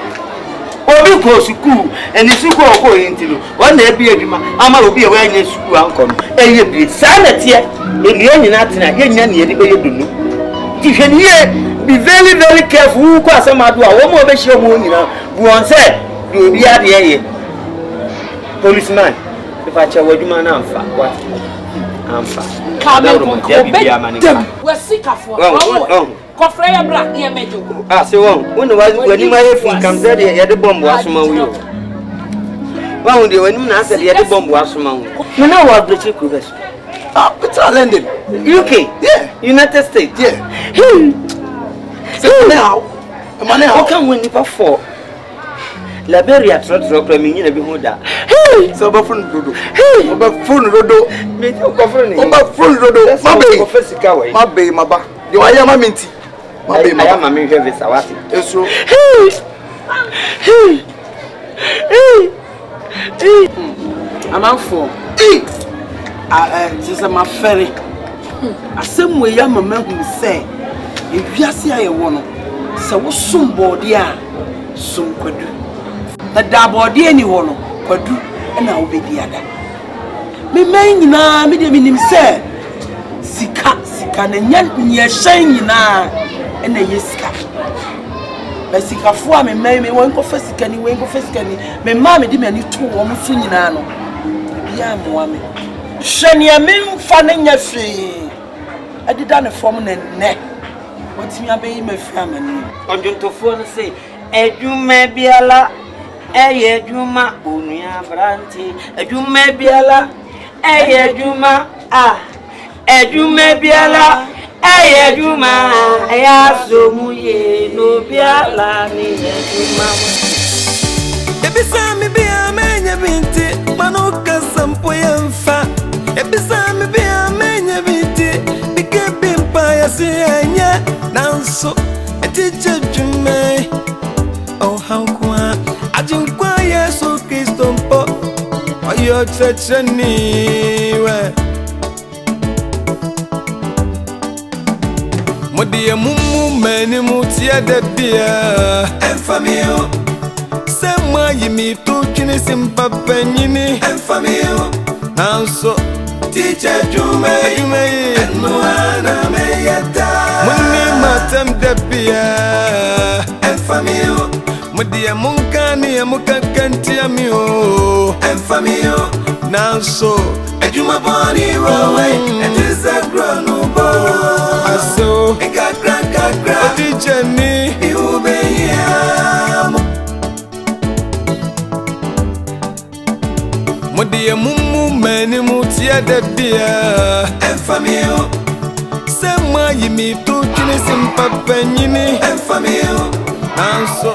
obi ko sukuu ene sukuu okọ yintilo wona e bi adwuma ama obi e wa anya sukuu anko no eye bi sa na tie enu anyina tena ye nya ne ye be ye dunu ti hweniye be very very careful ko asema do a wo mo be hye mo nyina bu on say do be at the policeman. If I tell what you man amfa, what? Amfa. We're sick of what? Kofreya black here mejo. Ah, so when you my phone comes there, the bomb was from you. When you na said the bomb was from you. You know what British Kubes? Ah, it's London. UK? Yeah. United States? Yeah. So now, how can we nipa for? Liberia trot me in a beholder. So phone rodo. Phone rodo. Me to phone rodo. My baby, my ba. You are my minty. I am a mere service. I was I'm out for just my ferry. I some way young man who say, if you see I want so soon body, soon could do. The double D anyone could do, and I'll be the other. Me main na me de minim say, Sika and yan shine na. And a yiska. Basica for me, may one go first can you wait for first can you? My mammy did me 2 almost swinging ano. Yam woman. Shania mim fanning your fee. I did done a form and neck. What's me a baby, my family? On you to phone say, you may be a la, Juma, Unia Branti, you may be a la, Juma, you may be a la. Aye, Juma, I so muye no biala ni Juma. Ebisa be a menya binti, manoka sampo yamfa. Ebisa be a menya binti, bike bimpa ya sienya. Nanso, etiche jume. Oh, how kwa, ajinkwa Yesu Kristo mpo. Oyo cheche niwe. Modi mumu meni mutia de bia enfamio sema yimi tu chini simpa penyini enfamio nanso teacher jume enwana meyata muni matem de bia enfamio modi munkani mukakanti amio enfamio nanso ejuma boni rowe etiza no bo aso eka teacher ni iubeyam modi mumu meni mutia de bia enfamio sema yimi tu chini simpa penyini enfamio nanso